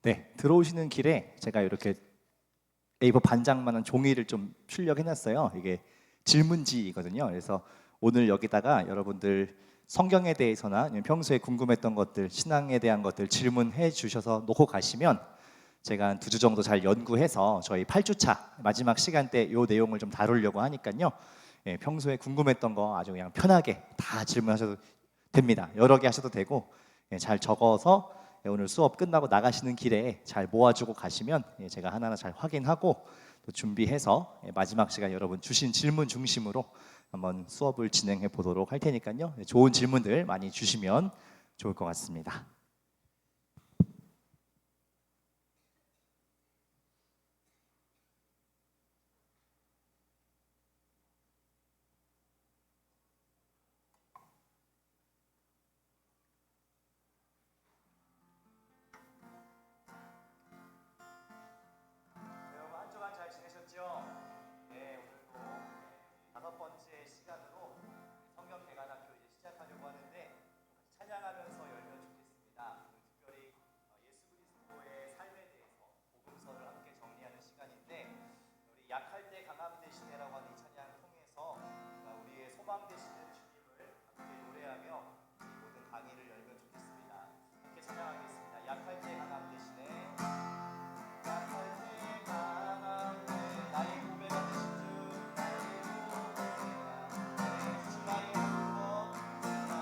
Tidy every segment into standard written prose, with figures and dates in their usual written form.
네, 들어오시는 길에 제가 이렇게 A4 반장만한 종이를 좀 출력해놨어요. 이게 질문지거든요. 그래서 오늘 여기다가 여러분들 성경에 대해서나 아니면 평소에 궁금했던 것들, 신앙에 대한 것들 질문해 주셔서 놓고 가시면 제가 한 2주 정도 잘 연구해서 저희 8주차 마지막 시간 때 이 내용을 좀 다루려고 하니까요. 예, 평소에 궁금했던 거 아주 그냥 편하게 다 질문하셔도 됩니다. 여러 개 하셔도 되고 예, 잘 적어서 예, 오늘 수업 끝나고 나가시는 길에 잘 모아주고 가시면 예, 제가 하나하나 잘 확인하고 또 준비해서 예, 마지막 시간 여러분 주신 질문 중심으로 한번 수업을 진행해 보도록 할 테니까요. 예, 좋은 질문들 많이 주시면 좋을 것 같습니다. 여러분 한 주간 잘 지내셨죠? 네, 오늘도 5번째 시간으로 성경 개관학교 이제 시작하려고 하는데 같이 찬양하면서 열면 좋겠습니다. 특별히 예수 그리스도의 삶에 대해서 복음서를 함께 정리하는 시간인데 우리 약할 때 강함 되시네라고 하는 이 찬양 통해서 우리의 소망 되시는 주님을 함께 노래하며 이 모든 강의를 열면 좋겠습니다. 함께 찬양하겠습니다. 약할 때 강함 되시네. 약할 때 강함 되 나의 고백가 되신 주 나의 고백가 주만의 구원 주만의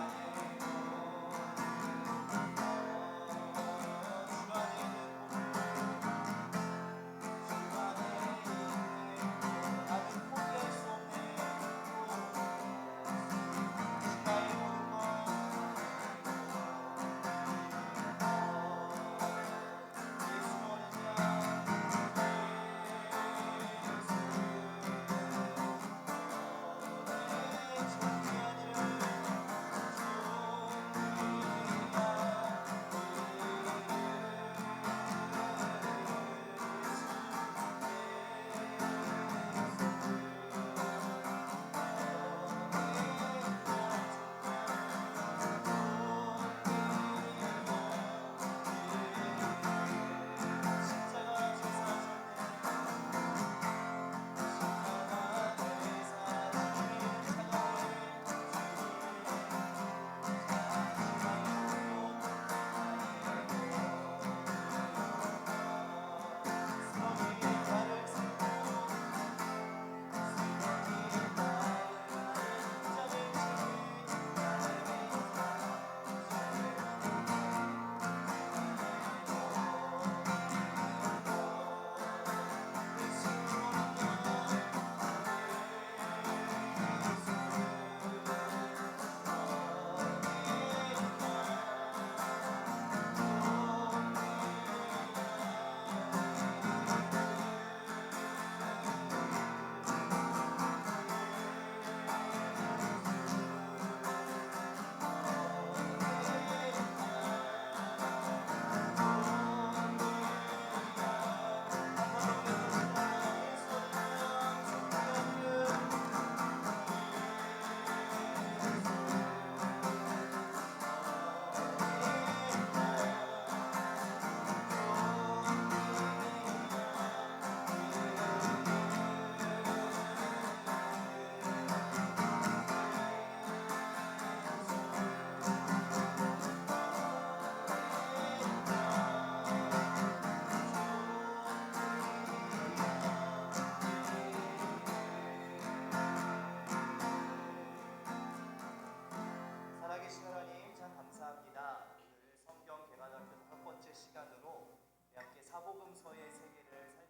살아계신 하나님 참 감사합니다. 오늘 성경 개관학교 5번째 시간으로 함께 사복음서의 세계를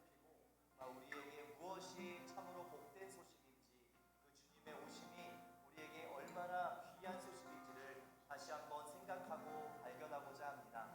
살피고 우리에게 무엇이 참으로 복된 소식인지 그 주님의 오심이 우리에게 얼마나 귀한 소식인지를 다시 한번 생각하고 발견하고자 합니다.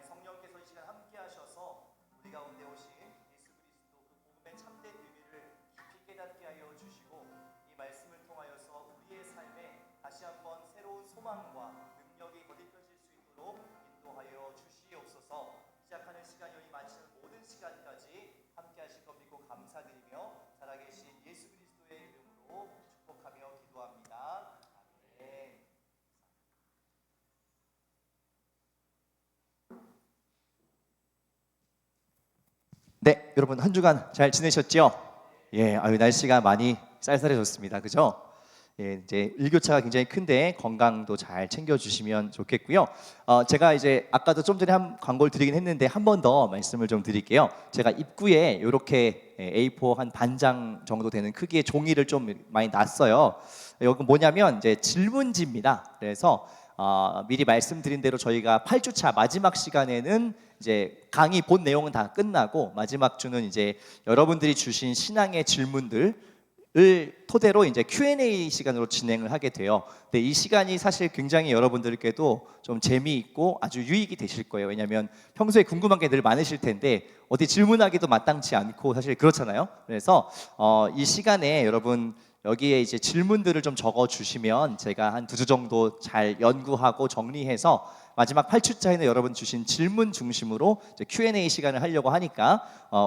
성령께서 이 시간 함께 하셔서 우리 가운데 오신 예수 그리스도 그 복음의 참된 의미를 깊이 깨닫게 하여 주시고 이 말씀을 통하여서 우리의 삶에 다시 한번 새로운 소망과 능력이 거듭혀질 수 있도록 인도하여 주시옵소서. 시작하는 시간 여기 마치는 모든 시간까지 함께 하실 것 믿고 감사드리며 살아계신 예수 그리스도의 이름으로 축복하며 기도합니다. 아멘. 네, 여러분 한 주간 잘 지내셨죠? 예, 날씨가 많이 쌀쌀해졌습니다. 그죠? 예, 이제 일교차가 굉장히 큰데 건강도 잘 챙겨주시면 좋겠고요. 제가 이제 아까도 좀 전에 한 광고를 드리긴 했는데 한 번 더 말씀을 좀 드릴게요. 제가 입구에 이렇게 A4 한 반장 정도 되는 크기의 종이를 좀 많이 놨어요. 여기 뭐냐면 이제 질문지입니다. 그래서 미리 말씀드린 대로 저희가 8주차 마지막 시간에는 이제 강의 본 내용은 다 끝나고 마지막 주는 이제 여러분들이 주신 신앙의 질문들을 토대로 이제 Q&A 시간으로 진행을 하게 돼요. 근데 이 시간이 사실 굉장히 여러분들께도 좀 재미있고 아주 유익이 되실 거예요. 왜냐하면 평소에 궁금한 게 늘 많으실 텐데 어디 질문하기도 마땅치 않고 사실 그렇잖아요. 그래서 이 시간에 여러분 여기에 이제 질문들을 좀 적어 주시면 제가 한 2주 정도 잘 연구하고 정리해서 마지막 8주차에는 여러분 주신 질문 중심으로 이제 Q&A 시간을 하려고 하니까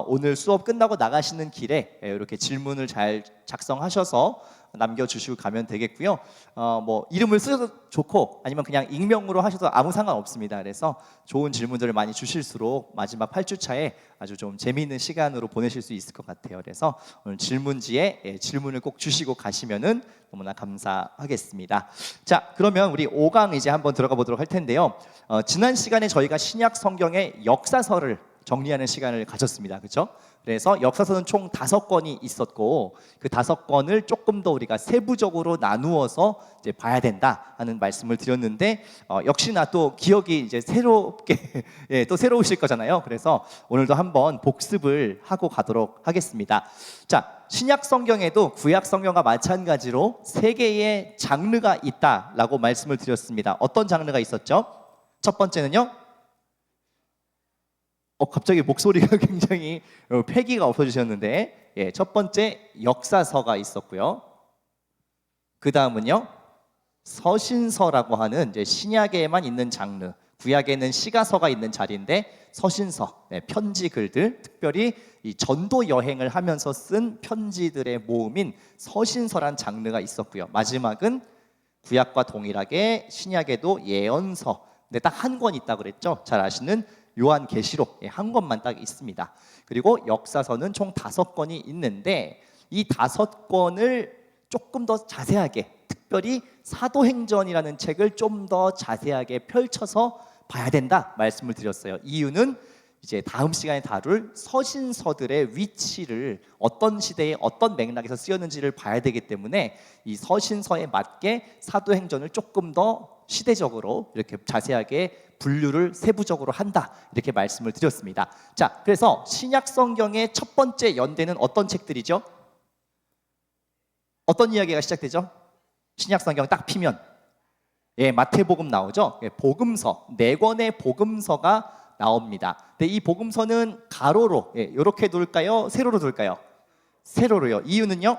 오늘 수업 끝나고 나가시는 길에 이렇게 질문을 잘 작성하셔서 남겨주시고 가면 되겠고요. 뭐 이름을 쓰셔도 좋고 아니면 그냥 익명으로 하셔도 아무 상관없습니다. 그래서 좋은 질문들을 많이 주실수록 마지막 8주차에 아주 좀 재미있는 시간으로 보내실 수 있을 것 같아요. 그래서 오늘 질문지에 질문을 꼭 주시고 가시면은 너무나 감사하겠습니다. 자, 그러면 우리 5강 이제 한번 들어가 보도록 할 텐데요. 지난 시간에 저희가 신약 성경의 역사서를 정리하는 시간을 가졌습니다. 그렇죠? 그래서 역사서는 총 5권이 있었고 그 5권을 조금 더 우리가 세부적으로 나누어서 이제 봐야 된다 하는 말씀을 드렸는데 역시나 또 기억이 이제 새롭게 예, 또 새로우실 거잖아요. 그래서 오늘도 한번 복습을 하고 가도록 하겠습니다. 자, 신약 성경에도 구약 성경과 마찬가지로 3개의 장르가 있다라고 말씀을 드렸습니다. 어떤 장르가 있었죠? 첫 번째는요. 갑자기 목소리가 굉장히 패기가 없어지셨는데 첫 번째 역사서가 있었고요. 그 다음은요 서신서라고 하는 이제 신약에만 있는 장르, 구약에는 시가서가 있는 자리인데 서신서, 편지 글들, 특별히 이 전도 여행을 하면서 쓴 편지들의 모음인 서신서란 장르가 있었고요. 마지막은 구약과 동일하게 신약에도 예언서, 근데 딱 한 권 있다고 그랬죠. 잘 아시는 요한계시록 한 권만 딱 있습니다. 그리고 역사서는 총 5권이 있는데 이 5권을 조금 더 자세하게, 특별히 사도행전이라는 책을 좀 더 자세하게 펼쳐서 봐야 된다 말씀을 드렸어요. 이유는 이제 다음 시간에 다룰 서신서들의 위치를 어떤 시대에 어떤 맥락에서 쓰였는지를 봐야 되기 때문에 이 서신서에 맞게 사도행전을 조금 더 시대적으로 이렇게 자세하게 분류를 세부적으로 한다 이렇게 말씀을 드렸습니다. 자, 그래서 신약 성경의 첫 번째 연대는 어떤 책들이죠? 어떤 이야기가 시작되죠? 신약 성경 딱 피면 마태복음 나오죠. 복음서 4권의 복음서가 나옵니다. 근데 이 복음서는 가로로 이렇게 둘까요? 세로로 둘까요? 세로로요. 이유는요?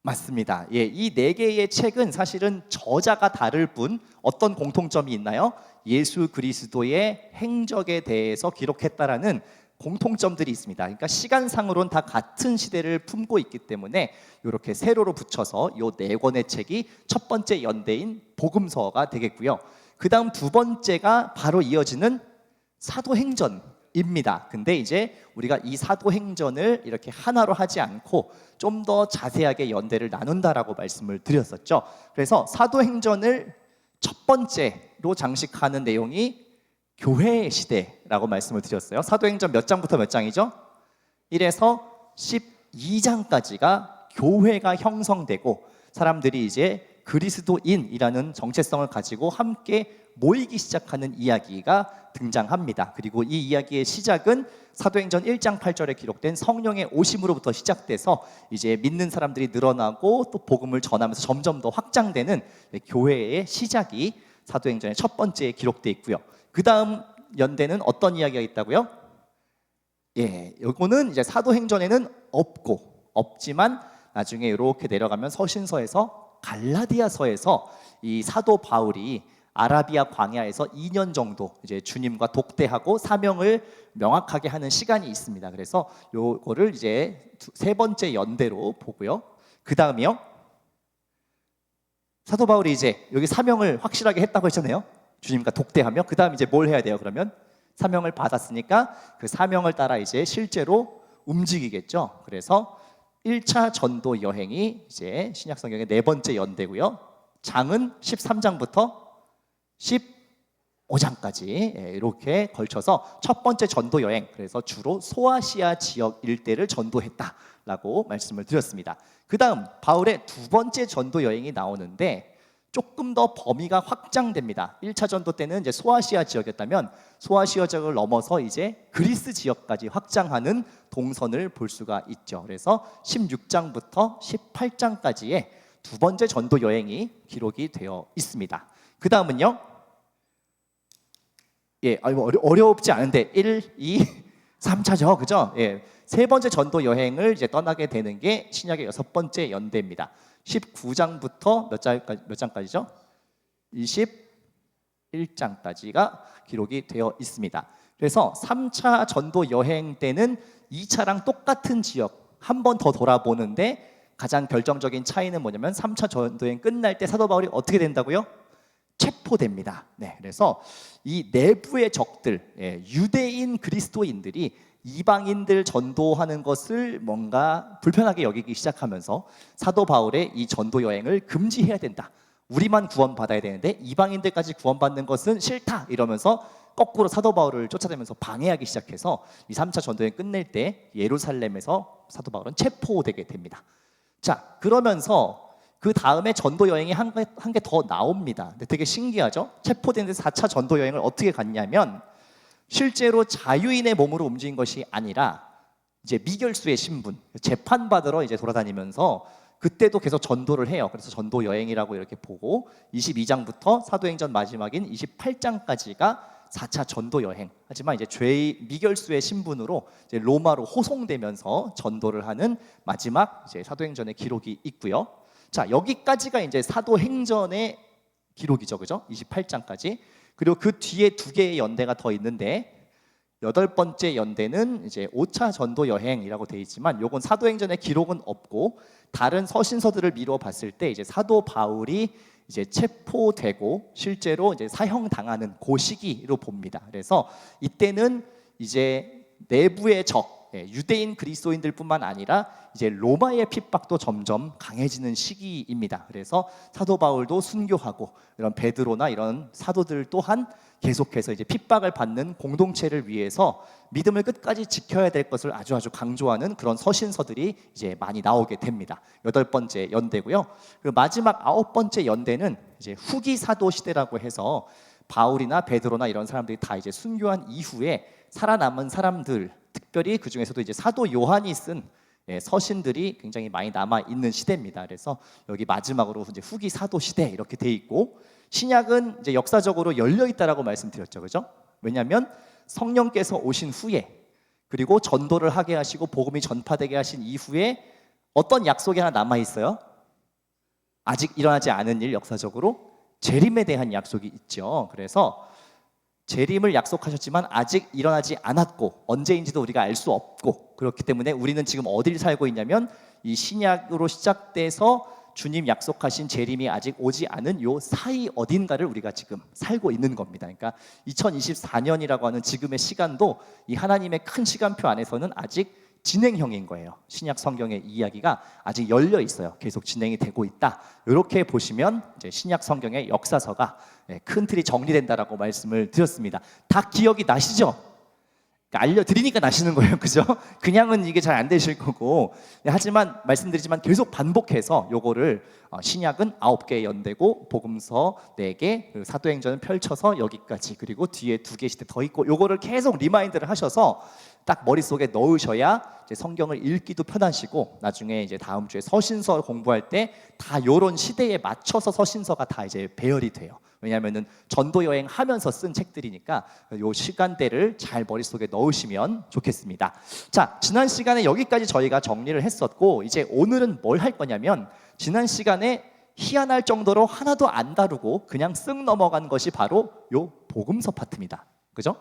맞습니다. 이 4개의 책은 사실은 저자가 다를 뿐 어떤 공통점이 있나요? 예수 그리스도의 행적에 대해서 기록했다라는 공통점들이 있습니다. 그러니까 시간상으로는 다 같은 시대를 품고 있기 때문에 이렇게 세로로 붙여서 이 4권의 책이 첫 번째 연대인 복음서가 되겠고요. 그 다음 두 번째가 바로 이어지는 사도행전입니다. 근데 이제 우리가 이 사도행전을 이렇게 하나로 하지 않고 좀 더 자세하게 연대를 나눈다라고 말씀을 드렸었죠. 그래서 사도행전을 첫 번째로 장식하는 내용이 교회 시대라고 말씀을 드렸어요. 사도행전 몇 장부터 몇 장이죠? 1에서 12장까지가 교회가 형성되고 사람들이 이제 그리스도인이라는 정체성을 가지고 함께 모이기 시작하는 이야기가 등장합니다. 그리고 이 이야기의 시작은 사도행전 1장 8절에 기록된 성령의 오심으로부터 시작돼서 이제 믿는 사람들이 늘어나고 또 복음을 전하면서 점점 더 확장되는 교회의 시작이 사도행전의 첫 번째에 기록되어 있고요. 그 다음 연대는 어떤 이야기가 있다고요? 요거는 이제 사도행전에는 없지만 나중에 이렇게 내려가면 서신서에서 갈라디아서에서 이 사도 바울이 아라비아 광야에서 2년 정도 이제 주님과 독대하고 사명을 명확하게 하는 시간이 있습니다. 그래서 요거를 이제 세 번째 연대로 보고요. 그 다음이요. 사도 바울이 이제 여기 사명을 확실하게 했다고 했잖아요. 주님과 독대하며 그 다음 이제 뭘 해야 돼요? 그러면 사명을 받았으니까 그 사명을 따라 이제 실제로 움직이겠죠. 그래서 1차 전도 여행이 이제 신약 성경의 네 번째 연대고요. 장은 13장부터 15장까지 이렇게 걸쳐서 첫 번째 전도 여행, 그래서 주로 소아시아 지역 일대를 전도했다라고 말씀을 드렸습니다. 그 다음 바울의 두 번째 전도 여행이 나오는데 조금 더 범위가 확장됩니다. 1차 전도 때는 이제 소아시아 지역이었다면 소아시아 지역을 넘어서 이제 그리스 지역까지 확장하는 동선을 볼 수가 있죠. 그래서 16장부터 18장까지의 두 번째 전도 여행이 기록이 되어 있습니다. 그 다음은요. 어렵지 않은데 1, 2, 3차죠. 그죠? 세 번째 전도 여행을 이제 떠나게 되는 게 신약의 여섯 번째 연대입니다. 19장부터 몇 장까지죠? 21장까지가 기록이 되어 있습니다. 그래서 3차 전도 여행 때는 2차랑 똑같은 지역 한 번 더 돌아보는데 가장 결정적인 차이는 뭐냐면 3차 전도 여행 끝날 때 사도 바울이 어떻게 된다고요? 체포됩니다. 그래서 이 내부의 적들, 유대인 그리스도인들이 이방인들 전도하는 것을 뭔가 불편하게 여기기 시작하면서 사도 바울의 이 전도 여행을 금지해야 된다. 우리만 구원받아야 되는데 이방인들까지 구원받는 것은 싫다 이러면서 거꾸로 사도 바울을 쫓아다니면서 방해하기 시작해서 이 3차 전도 여행 끝낼 때 예루살렘에서 사도 바울은 체포되게 됩니다. 자, 그러면서 그 다음에 전도 여행이 한 개 더 나옵니다. 근데 되게 신기하죠? 체포된 데서 4차 전도 여행을 어떻게 갔냐면 실제로 자유인의 몸으로 움직인 것이 아니라 이제 미결수의 신분, 재판받으러 이제 돌아다니면서 그때도 계속 전도를 해요. 그래서 전도 여행이라고 이렇게 보고 22장부터 사도행전 마지막인 28장까지가 4차 전도 여행. 하지만 이제 미결수의 신분으로 이제 로마로 호송되면서 전도를 하는 마지막 이제 사도행전의 기록이 있고요. 자, 여기까지가 이제 사도행전의 기록이죠. 그죠? 28장까지. 그리고 그 뒤에 두 개의 연대가 더 있는데 여덟 번째 연대는 이제 5차 전도 여행이라고 되어 있지만 요건 사도행전의 기록은 없고 다른 서신서들을 미루어 봤을 때 이제 사도 바울이 이제 체포되고 실제로 이제 사형당하는 그 시기로 봅니다. 그래서 이때는 이제 내부의 적, 유대인 그리스도인들뿐만 아니라 이제 로마의 핍박도 점점 강해지는 시기입니다. 그래서 사도 바울도 순교하고 이런 베드로나 이런 사도들 또한 계속해서 이제 핍박을 받는 공동체를 위해서 믿음을 끝까지 지켜야 될 것을 아주 강조하는 그런 서신서들이 이제 많이 나오게 됩니다. 여덟 번째 연대고요. 그 마지막 아홉 번째 연대는 이제 후기 사도 시대라고 해서 바울이나 베드로나 이런 사람들이 다 이제 순교한 이후에 살아남은 사람들, 특별히 그 중에서도 이제 사도 요한이 쓴 서신들이 굉장히 많이 남아 있는 시대입니다. 그래서 여기 마지막으로 이제 후기 사도 시대 이렇게 돼 있고 신약은 이제 역사적으로 열려 있다라고 말씀드렸죠, 그죠? 왜냐하면 성령께서 오신 후에 그리고 전도를 하게 하시고 복음이 전파되게 하신 이후에 어떤 약속이 하나 남아 있어요? 아직 일어나지 않은 일 역사적으로 재림에 대한 약속이 있죠. 그래서 재림을 약속하셨지만 아직 일어나지 않았고 언제인지도 우리가 알 수 없고 그렇기 때문에 우리는 지금 어디를 살고 있냐면 이 신약으로 시작돼서 주님 약속하신 재림이 아직 오지 않은 요 사이 어딘가를 우리가 지금 살고 있는 겁니다. 그러니까 2024년이라고 하는 지금의 시간도 이 하나님의 큰 시간표 안에서는 아직 진행형인 거예요. 신약 성경의 이야기가 아직 열려 있어요. 계속 진행이 되고 있다. 이렇게 보시면 이제 신약 성경의 역사서가 큰 틀이 정리된다라고 말씀을 드렸습니다. 다 기억이 나시죠? 알려드리니까 나시는 거예요, 그죠? 그냥은 이게 잘 안 되실 거고. 하지만 말씀드리지만 계속 반복해서 요거를 신약은 9개의 연대고 복음서 4개, 그리고 사도행전은 펼쳐서 여기까지, 그리고 뒤에 2개 시대 더 있고 요거를 계속 리마인드를 하셔서 딱 머릿속에 넣으셔야 이제 성경을 읽기도 편하시고 나중에 이제 다음 주에 서신서 공부할 때 다 요런 시대에 맞춰서 서신서가 다 이제 배열이 돼요. 왜냐하면은 전도 여행 하면서 쓴 책들이니까 요 시간대를 잘 머릿속에 넣으시면 좋겠습니다. 자, 지난 시간에 여기까지 저희가 정리를 했었고 이제 오늘은 뭘 할 거냐면 지난 시간에 희한할 정도로 하나도 안 다루고 그냥 쓱 넘어간 것이 바로 요 복음서 파트입니다. 그죠?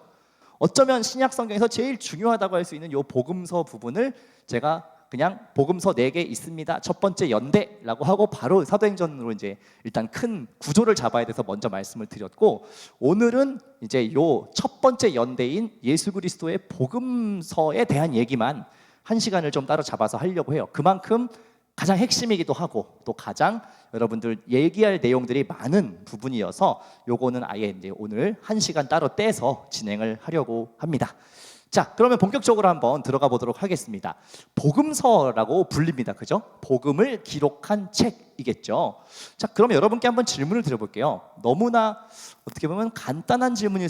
어쩌면 신약 성경에서 제일 중요하다고 할 수 있는 요 복음서 부분을 제가 그냥 복음서 4개 있습니다. 첫 번째 연대라고 하고 바로 사도행전으로 이제 일단 큰 구조를 잡아야 돼서 먼저 말씀을 드렸고, 오늘은 이제 요 첫 번째 연대인 예수 그리스도의 복음서에 대한 얘기만 1시간을 좀 따로 잡아서 하려고 해요. 그만큼 가장 핵심이기도 하고 또 가장 여러분들 얘기할 내용들이 많은 부분이어서 요거는 아예 이제 오늘 1시간 따로 떼서 진행을 하려고 합니다. 자, 그러면 본격적으로 한번 들어가 보도록 하겠습니다. 복음서라고 불립니다. 그죠? 복음을 기록한 책이겠죠. 자, 그러면 여러분께 한번 질문을 드려볼게요. 너무나 어떻게 보면 간단한 질문일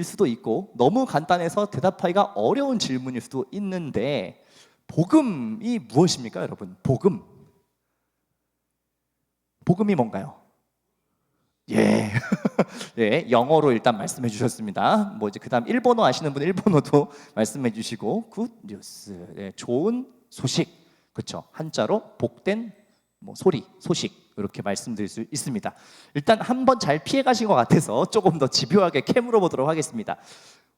수도 있고 너무 간단해서 대답하기가 어려운 질문일 수도 있는데, 복음이 무엇입니까, 여러분? 복음이 뭔가요? 예, 예, 영어로 일단 말씀해 주셨습니다. 뭐 이제 그다음 일본어 아시는 분 일본어도 말씀해 주시고, 굿 뉴스, 예, 좋은 소식, 그렇죠? 한자로 복된 뭐 소식 이렇게 말씀드릴 수 있습니다. 일단 한번 잘 피해 가신 것 같아서 조금 더 집요하게 캐물어 보도록 하겠습니다.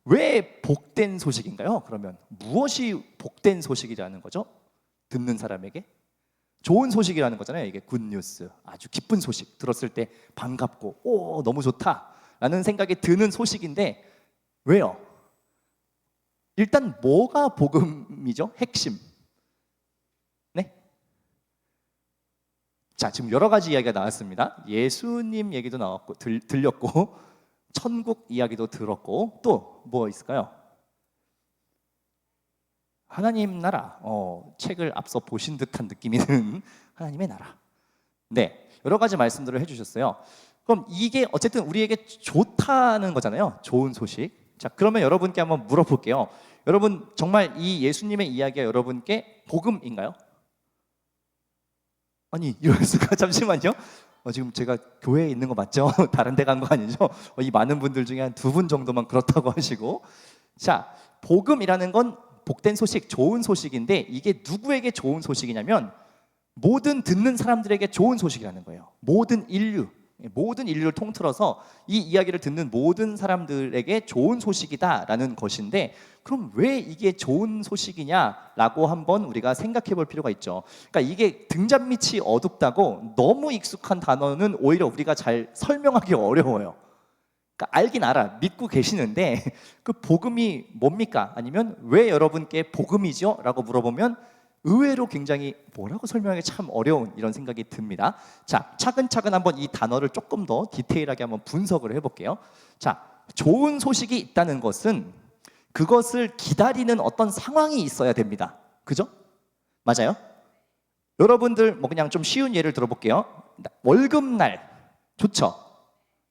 왜 복된 소식인가요? 그러면 무엇이 복된 소식이라는 거죠? 듣는 사람에게 좋은 소식이라는 거잖아요. 이게 굿뉴스, 아주 기쁜 소식, 들었을 때 반갑고 오 너무 좋다라는 생각이 드는 소식인데, 왜요? 일단 뭐가 복음이죠? 핵심. 네? 자, 지금 여러 가지 이야기가 나왔습니다. 예수님 얘기도 나왔고 들렸고, 천국 이야기도 들었고, 또 뭐 있을까요? 하나님 나라, 책을 앞서 보신 듯한 느낌이 드는 하나님의 나라. 네, 여러 가지 말씀들을 해주셨어요. 그럼 이게 어쨌든 우리에게 좋다는 거잖아요. 좋은 소식. 자, 그러면 여러분께 한번 물어볼게요. 여러분, 정말 이 예수님의 이야기가 여러분께 복음인가요? 아니, 이럴 수가. 잠시만요. 지금 제가 교회에 있는 거 맞죠? 다른 데 간 거 아니죠? 이 많은 분들 중에 한 2분 정도만 그렇다고 하시고. 자, 복음이라는 건 복된 소식, 좋은 소식인데, 이게 누구에게 좋은 소식이냐면 모든 듣는 사람들에게 좋은 소식이라는 거예요. 모든 인류를 통틀어서 이 이야기를 듣는 모든 사람들에게 좋은 소식이다라는 것인데, 그럼 왜 이게 좋은 소식이냐라고 한번 우리가 생각해 볼 필요가 있죠. 그러니까 이게 등잔 밑이 어둡다고 너무 익숙한 단어는 오히려 우리가 잘 설명하기 어려워요. 그러니까 알긴 알아, 믿고 계시는데 그 복음이 뭡니까? 아니면 왜 여러분께 복음이죠? 라고 물어보면 의외로 굉장히 뭐라고 설명하기 참 어려운 이런 생각이 듭니다. 자, 차근차근 한번 이 단어를 조금 더 디테일하게 한번 분석을 해볼게요. 자, 좋은 소식이 있다는 것은 그것을 기다리는 어떤 상황이 있어야 됩니다. 그죠? 맞아요? 여러분들 뭐 그냥 좀 쉬운 예를 들어볼게요. 월급날 좋죠?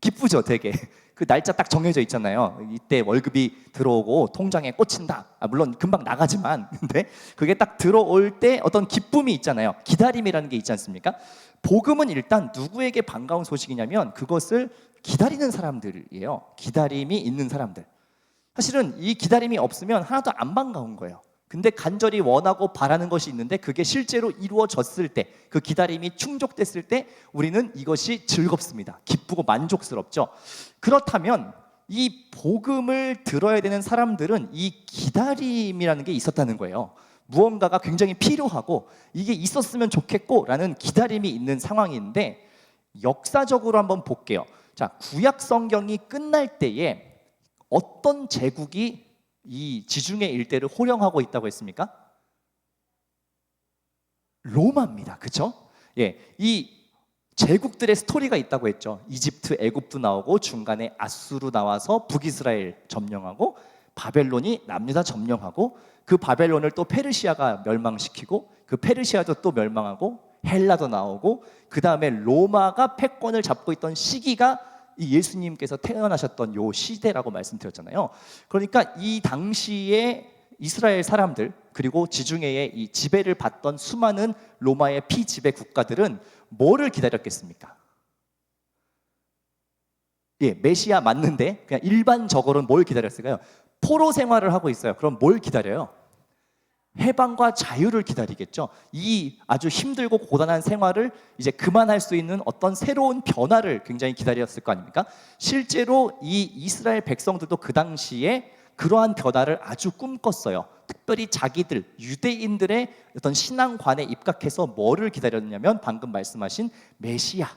기쁘죠, 되게. 그 날짜 딱 정해져 있잖아요. 이때 월급이 들어오고 통장에 꽂힌다. 물론 금방 나가지만, 근데 그게 딱 들어올 때 어떤 기쁨이 있잖아요. 기다림이라는 게 있지 않습니까? 복음은 일단 누구에게 반가운 소식이냐면 그것을 기다리는 사람들이에요. 기다림이 있는 사람들. 사실은 이 기다림이 없으면 하나도 안 반가운 거예요. 근데 간절히 원하고 바라는 것이 있는데 그게 실제로 이루어졌을 때, 그 기다림이 충족됐을 때 우리는 이것이 즐겁습니다. 기쁘고 만족스럽죠. 그렇다면 이 복음을 들어야 되는 사람들은 이 기다림이라는 게 있었다는 거예요. 무언가가 굉장히 필요하고 이게 있었으면 좋겠고 라는 기다림이 있는 상황인데, 역사적으로 한번 볼게요. 자, 구약 성경이 끝날 때에 어떤 제국이 이 지중해 일대를 호령하고 있다고 했습니까? 로마입니다. 그렇죠? 예, 이 제국들의 스토리가 있다고 했죠. 이집트, 애굽도 나오고 중간에 아수르 나와서 북이스라엘 점령하고 바벨론이 남유다 점령하고 그 바벨론을 또 페르시아가 멸망시키고 그 페르시아도 또 멸망하고 헬라도 나오고 그 다음에 로마가 패권을 잡고 있던 시기가 이 예수님께서 태어나셨던 요 시대라고 말씀드렸잖아요. 그러니까 이 당시에 이스라엘 사람들 그리고 지중해의 이 지배를 받던 수많은 로마의 피지배 국가들은 뭐를 기다렸겠습니까? 예, 메시아 맞는데 그냥 일반적으로는 뭘 기다렸을까요? 포로 생활을 하고 있어요. 그럼 뭘 기다려요? 해방과 자유를 기다리겠죠. 이 아주 힘들고 고단한 생활을 이제 그만할 수 있는 어떤 새로운 변화를 굉장히 기다렸을 거 아닙니까? 실제로 이 이스라엘 백성들도 그 당시에 그러한 변화를 아주 꿈꿨어요. 특별히 자기들 유대인들의 어떤 신앙관에 입각해서 뭐를 기다렸냐면 방금 말씀하신 메시아,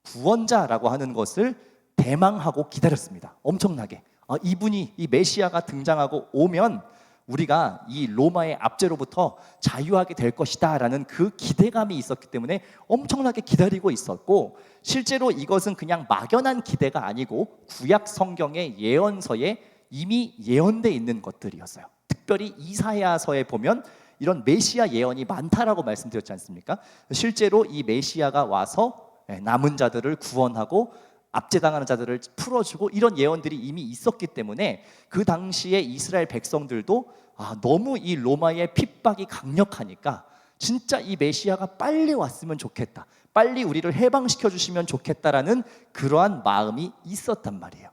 구원자라고 하는 것을 대망하고 기다렸습니다. 엄청나게. 이분이, 이 메시아가 등장하고 오면 우리가 이 로마의 압제로부터 자유하게 될 것이다 라는 그 기대감이 있었기 때문에 엄청나게 기다리고 있었고, 실제로 이것은 그냥 막연한 기대가 아니고 구약 성경의 예언서에 이미 예언되어 있는 것들이었어요. 특별히 이사야서에 보면 이런 메시아 예언이 많다라고 말씀드렸지 않습니까? 실제로 이 메시아가 와서 남은 자들을 구원하고 압제당하는 자들을 풀어주고 이런 예언들이 이미 있었기 때문에 그 당시에 이스라엘 백성들도 너무 이 로마의 핍박이 강력하니까 진짜 이 메시아가 빨리 왔으면 좋겠다, 빨리 우리를 해방시켜 주시면 좋겠다라는 그러한 마음이 있었단 말이에요.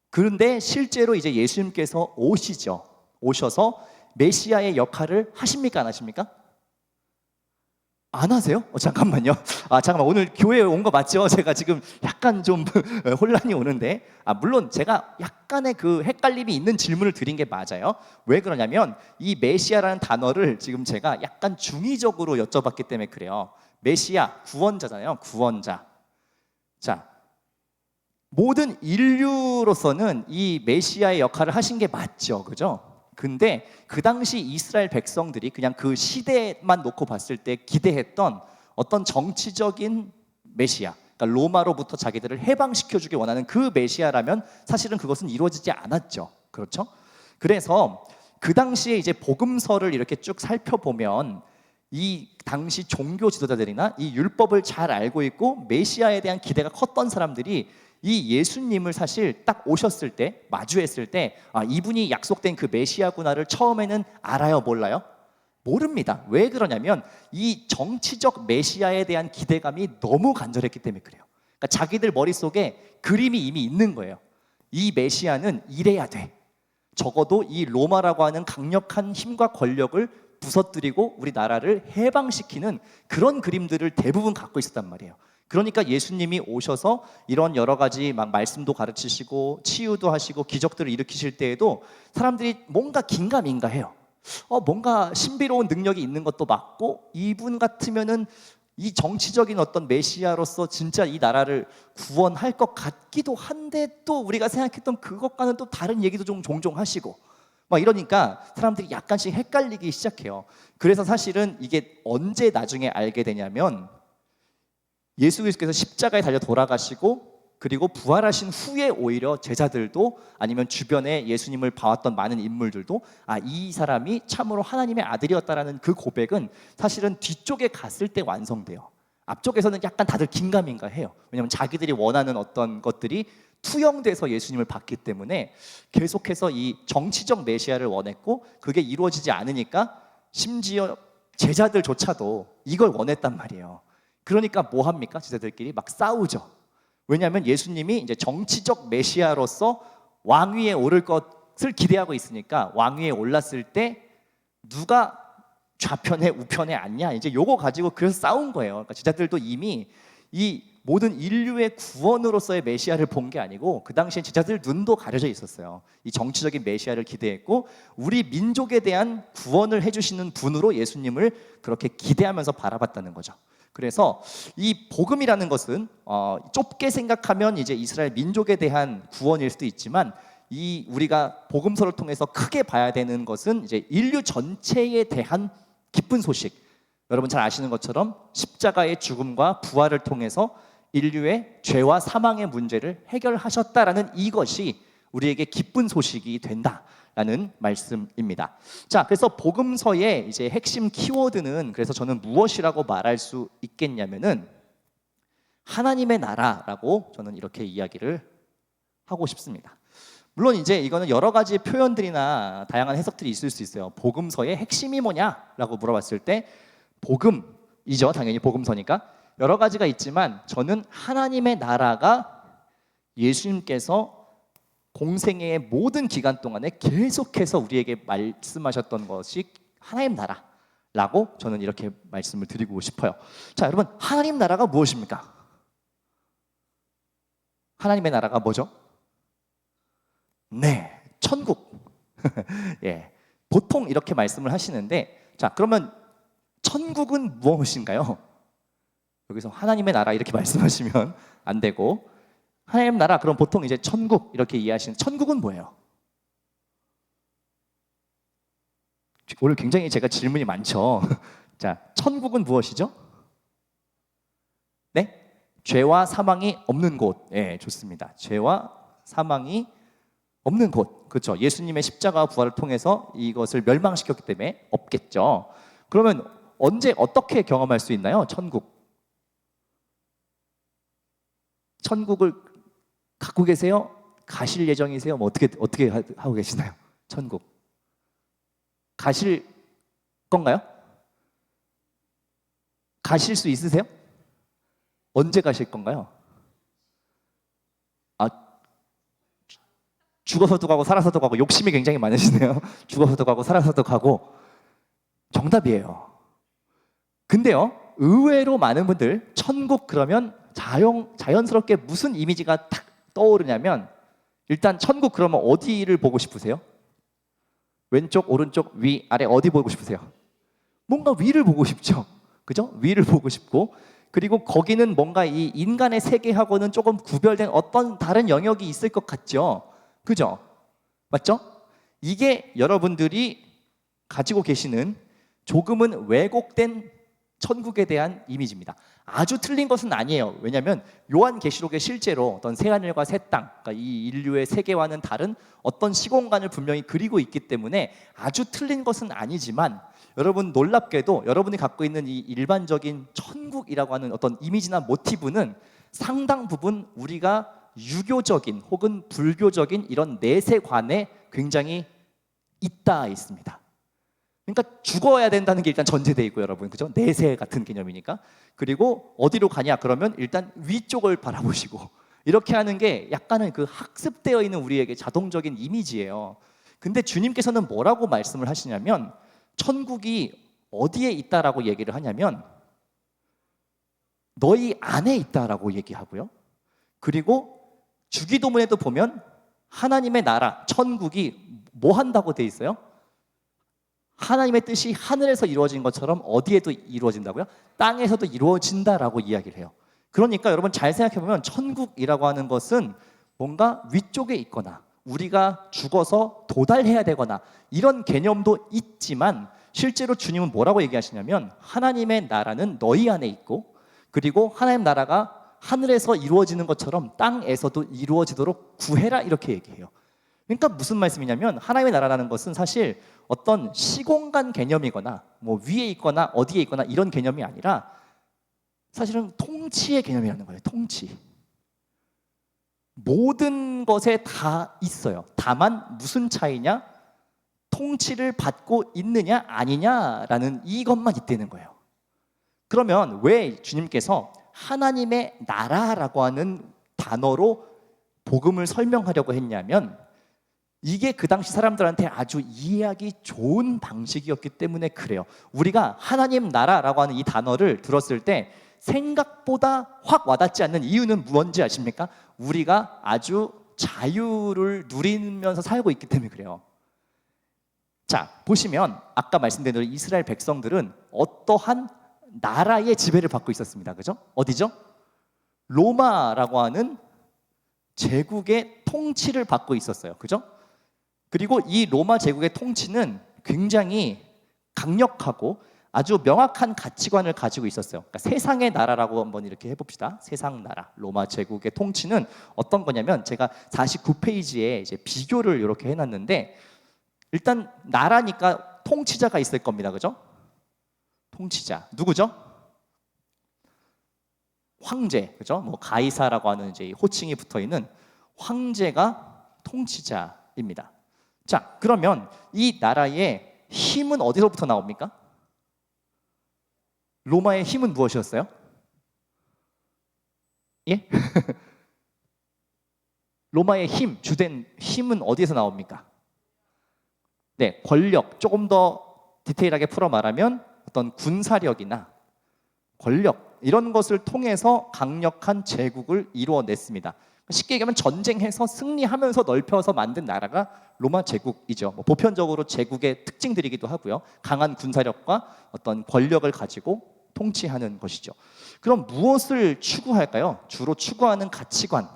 그런데 실제로 이제 예수님께서 오셔서 메시아의 역할을 하십니까, 안 하십니까? 안 하세요? 잠깐만요. 잠깐만, 오늘 교회에 온 거 맞죠? 제가 지금 약간 좀 혼란이 오는데, 물론 제가 약간의 그 헷갈림이 있는 질문을 드린 게 맞아요. 왜 그러냐면 이 메시아라는 단어를 지금 제가 약간 중의적으로 여쭤봤기 때문에 그래요. 메시아, 구원자잖아요. 구원자. 자, 모든 인류로서는 이 메시아의 역할을 하신 게 맞죠, 그죠? 근데 그 당시 이스라엘 백성들이 그냥 그 시대만 놓고 봤을 때 기대했던 어떤 정치적인 메시아, 그러니까 로마로부터 자기들을 해방시켜주기 원하는 그 메시아라면 사실은 그것은 이루어지지 않았죠. 그렇죠? 그래서 그 당시에 이제 복음서를 이렇게 쭉 살펴보면 이 당시 종교 지도자들이나 이 율법을 잘 알고 있고 메시아에 대한 기대가 컸던 사람들이 이 예수님을 사실 딱 오셨을 때, 마주했을 때 이분이 약속된 그 메시아구나를 처음에는 알아요, 몰라요? 모릅니다. 왜 그러냐면 이 정치적 메시아에 대한 기대감이 너무 간절했기 때문에 그래요. 그러니까 자기들 머릿속에 그림이 이미 있는 거예요. 이 메시아는 이래야 돼. 적어도 이 로마라고 하는 강력한 힘과 권력을 부서뜨리고 우리나라를 해방시키는 그런 그림들을 대부분 갖고 있었단 말이에요. 그러니까 예수님이 오셔서 이런 여러 가지 막 말씀도 가르치시고 치유도 하시고 기적들을 일으키실 때에도 사람들이 뭔가 긴가민가 해요. 뭔가 신비로운 능력이 있는 것도 맞고 이분 같으면은 이 정치적인 어떤 메시아로서 진짜 이 나라를 구원할 것 같기도 한데 또 우리가 생각했던 그것과는 또 다른 얘기도 좀 종종 하시고 막 이러니까 사람들이 약간씩 헷갈리기 시작해요. 그래서 사실은 이게 언제 나중에 알게 되냐면 예수 그리스도께서 십자가에 달려 돌아가시고 그리고 부활하신 후에 오히려 제자들도 아니면 주변에 예수님을 봐왔던 많은 인물들도 이 사람이 참으로 하나님의 아들이었다라는 그 고백은 사실은 뒤쪽에 갔을 때 완성돼요. 앞쪽에서는 약간 다들 긴가민가 해요. 왜냐하면 자기들이 원하는 어떤 것들이 투영돼서 예수님을 봤기 때문에 계속해서 이 정치적 메시아를 원했고 그게 이루어지지 않으니까 심지어 제자들조차도 이걸 원했단 말이에요. 그러니까 뭐 합니까? 제자들끼리 막 싸우죠. 왜냐하면 예수님이 이제 정치적 메시아로서 왕위에 오를 것을 기대하고 있으니까 왕위에 올랐을 때 누가 좌편에 우편에 앉냐 이제 요거 가지고 그래서 싸운 거예요. 그러니까 제자들도 이미 이 모든 인류의 구원으로서의 메시아를 본 게 아니고 그 당시에 제자들 눈도 가려져 있었어요. 이 정치적인 메시아를 기대했고 우리 민족에 대한 구원을 해주시는 분으로 예수님을 그렇게 기대하면서 바라봤다는 거죠. 그래서 이 복음이라는 것은 좁게 생각하면 이제 이스라엘 민족에 대한 구원일 수도 있지만 이 우리가 복음서를 통해서 크게 봐야 되는 것은 이제 인류 전체에 대한 기쁜 소식. 여러분 잘 아시는 것처럼 십자가의 죽음과 부활을 통해서 인류의 죄와 사망의 문제를 해결하셨다라는 이것이 우리에게 기쁜 소식이 된다라는 말씀입니다. 자, 그래서 복음서의 이제 핵심 키워드는 그래서 저는 무엇이라고 말할 수 있겠냐면은 하나님의 나라라고 저는 이렇게 이야기를 하고 싶습니다. 물론 이제 이거는 여러 가지 표현들이나 다양한 해석들이 있을 수 있어요. 복음서의 핵심이 뭐냐라고 물어봤을 때 복음이죠. 당연히 복음서니까 여러 가지가 있지만 저는 하나님의 나라가 예수님께서 공생애의 모든 기간 동안에 계속해서 우리에게 말씀하셨던 것이 하나님 나라라고 저는 이렇게 말씀을 드리고 싶어요. 자, 여러분 하나님 나라가 무엇입니까? 하나님의 나라가 뭐죠? 네, 천국. 예, 보통 이렇게 말씀을 하시는데, 자, 그러면 천국은 무엇인가요? 여기서 하나님의 나라 이렇게 말씀하시면 안 되고, 하나님 나라 그럼 보통 이제 천국 이렇게 이해하시는, 천국은 뭐예요? 오늘 굉장히 제가 질문이 많죠. 자, 천국은 무엇이죠? 네? 죄와 사망이 없는 곳. 예, 좋습니다. 죄와 사망이 없는 곳. 그렇죠. 예수님의 십자가 부활을 통해서 이것을 멸망시켰기 때문에 없겠죠. 그러면 언제 어떻게 경험할 수 있나요? 천국. 천국을 갖고 계세요? 가실 예정이세요? 뭐 어떻게 하고 계시나요? 천국. 가실 건가요? 가실 수 있으세요? 언제 가실 건가요? 아, 죽어서도 가고 살아서도 가고 욕심이 굉장히 많으시네요. 죽어서도 가고 살아서도 가고. 정답이에요. 근데요, 의외로 많은 분들 천국 그러면 자연스럽게 무슨 이미지가 탁 떠오르냐면, 일단 천국 그러면 어디를 보고 싶으세요? 왼쪽, 오른쪽, 위, 아래 어디 보고 싶으세요? 뭔가 위를 보고 싶죠. 그죠? 위를 보고 싶고, 그리고 거기는 뭔가 이 인간의 세계하고는 조금 구별된 어떤 다른 영역이 있을 것 같죠. 그죠? 맞죠? 이게 여러분들이 가지고 계시는 조금은 왜곡된 천국에 대한 이미지입니다. 아주 틀린 것은 아니에요. 왜냐하면 요한계시록에 실제로 어떤 새하늘과 새 땅, 그러니까 이 인류의 세계와는 다른 어떤 시공간을 분명히 그리고 있기 때문에 아주 틀린 것은 아니지만, 여러분 놀랍게도 여러분이 갖고 있는 이 일반적인 천국이라고 하는 어떤 이미지나 모티브는 상당 부분 우리가 유교적인 혹은 불교적인 이런 내세관에 굉장히 있다 있습니다. 그러니까 죽어야 된다는 게 일단 전제돼 있고, 여러분, 그죠? 내세 같은 개념이니까. 그리고 어디로 가냐 그러면 일단 위쪽을 바라보시고, 이렇게 하는 게 약간은 그 학습되어 있는 우리에게 자동적인 이미지예요. 근데 주님께서는 뭐라고 말씀을 하시냐면, 천국이 어디에 있다라고 얘기를 하냐면 너희 안에 있다라고 얘기하고요. 그리고 주기도문에도 보면 하나님의 나라, 천국이 뭐 한다고 돼 있어요? 하나님의 뜻이 하늘에서 이루어진 것처럼 어디에도 이루어진다고요? 땅에서도 이루어진다라고 이야기를 해요. 그러니까 여러분 잘 생각해보면 천국이라고 하는 것은 뭔가 위쪽에 있거나 우리가 죽어서 도달해야 되거나 이런 개념도 있지만, 실제로 주님은 뭐라고 얘기하시냐면 하나님의 나라는 너희 안에 있고, 그리고 하나님 나라가 하늘에서 이루어지는 것처럼 땅에서도 이루어지도록 구해라, 이렇게 얘기해요. 그러니까 무슨 말씀이냐면, 하나님의 나라라는 것은 사실 어떤 시공간 개념이거나 뭐 위에 있거나 어디에 있거나 이런 개념이 아니라 사실은 통치의 개념이라는 거예요. 통치. 모든 것에 다 있어요. 다만 무슨 차이냐? 통치를 받고 있느냐 아니냐라는 이것만 있다는 거예요. 그러면 왜 주님께서 하나님의 나라라고 하는 단어로 복음을 설명하려고 했냐면, 이게 그 당시 사람들한테 아주 이해하기 좋은 방식이었기 때문에 그래요. 우리가 하나님 나라라고 하는 이 단어를 들었을 때 생각보다 확 와닿지 않는 이유는 뭔지 아십니까? 우리가 아주 자유를 누리면서 살고 있기 때문에 그래요. 자, 보시면 아까 말씀드린 대로 이스라엘 백성들은 어떠한 나라의 지배를 받고 있었습니다. 그죠? 어디죠? 로마라고 하는 제국의 통치를 받고 있었어요. 그죠? 그리고 이 로마 제국의 통치는 굉장히 강력하고 아주 명확한 가치관을 가지고 있었어요. 그러니까 세상의 나라라고 한번 이렇게 해봅시다. 세상 나라, 로마 제국의 통치는 어떤 거냐면, 제가 49페이지에 이제 비교를 이렇게 해놨는데, 일단 나라니까 통치자가 있을 겁니다. 그죠? 통치자 누구죠? 황제, 그죠? 뭐 가이사라고 하는 이제 호칭이 붙어 있는 황제가 통치자입니다. 자, 그러면 이 나라의 힘은 어디서부터 나옵니까? 로마의 힘은 무엇이었어요? 예? 로마의 힘, 주된 힘은 어디에서 나옵니까? 네, 권력. 조금 더 디테일하게 풀어 말하면 어떤 군사력이나 권력, 이런 것을 통해서 강력한 제국을 이루어냈습니다. 쉽게 얘기하면 전쟁해서 승리하면서 넓혀서 만든 나라가 로마 제국이죠. 뭐 보편적으로 제국의 특징들이기도 하고요. 강한 군사력과 어떤 권력을 가지고 통치하는 것이죠. 그럼 무엇을 추구할까요? 주로 추구하는 가치관,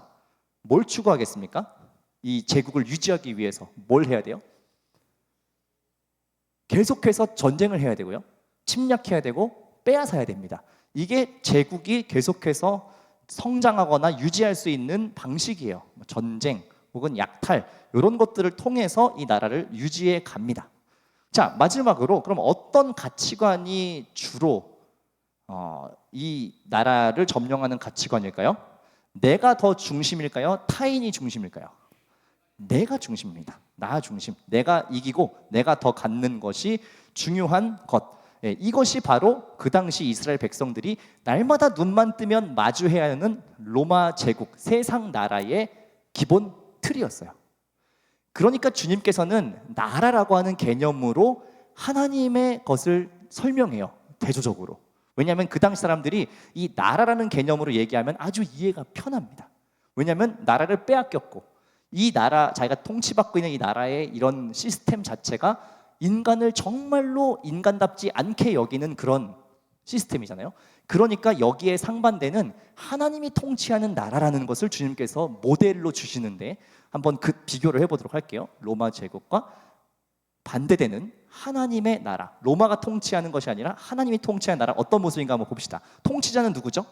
뭘 추구하겠습니까? 이 제국을 유지하기 위해서 뭘 해야 돼요? 계속해서 전쟁을 해야 되고요. 침략해야 되고 빼앗아야 됩니다. 이게 제국이 계속해서 성장하거나 유지할 수 있는 방식이에요. 전쟁 혹은 약탈 이런 것들을 통해서 이 나라를 유지해 갑니다. 자, 마지막으로 그럼 어떤 가치관이 주로 이 나라를 점령하는 가치관일까요? 내가 더 중심일까요? 타인이 중심일까요? 내가 중심입니다. 나 중심. 내가 이기고 내가 더 갖는 것이 중요한 것. 이것이 바로 그 당시 이스라엘 백성들이 날마다 눈만 뜨면 마주해야 하는 로마 제국, 세상 나라의 기본 틀이었어요. 그러니까 주님께서는 나라라고 하는 개념으로 하나님의 것을 설명해요. 대조적으로. 왜냐하면 그 당시 사람들이 이 나라라는 개념으로 얘기하면 아주 이해가 편합니다. 왜냐하면 나라를 빼앗겼고 이 나라, 자기가 통치받고 있는 이 나라의 이런 시스템 자체가 인간을 정말로 인간답지 않게 여기는 그런 시스템이잖아요. 그러니까 여기에 상반되는 하나님이 통치하는 나라라는 것을 주님께서 모델로 주시는데 한번 그 비교를 해보도록 할게요. 로마 제국과 반대되는 하나님의 나라, 로마가 통치하는 것이 아니라 하나님이 통치하는 나라, 어떤 모습인가 한번 봅시다. 통치자는 누구죠?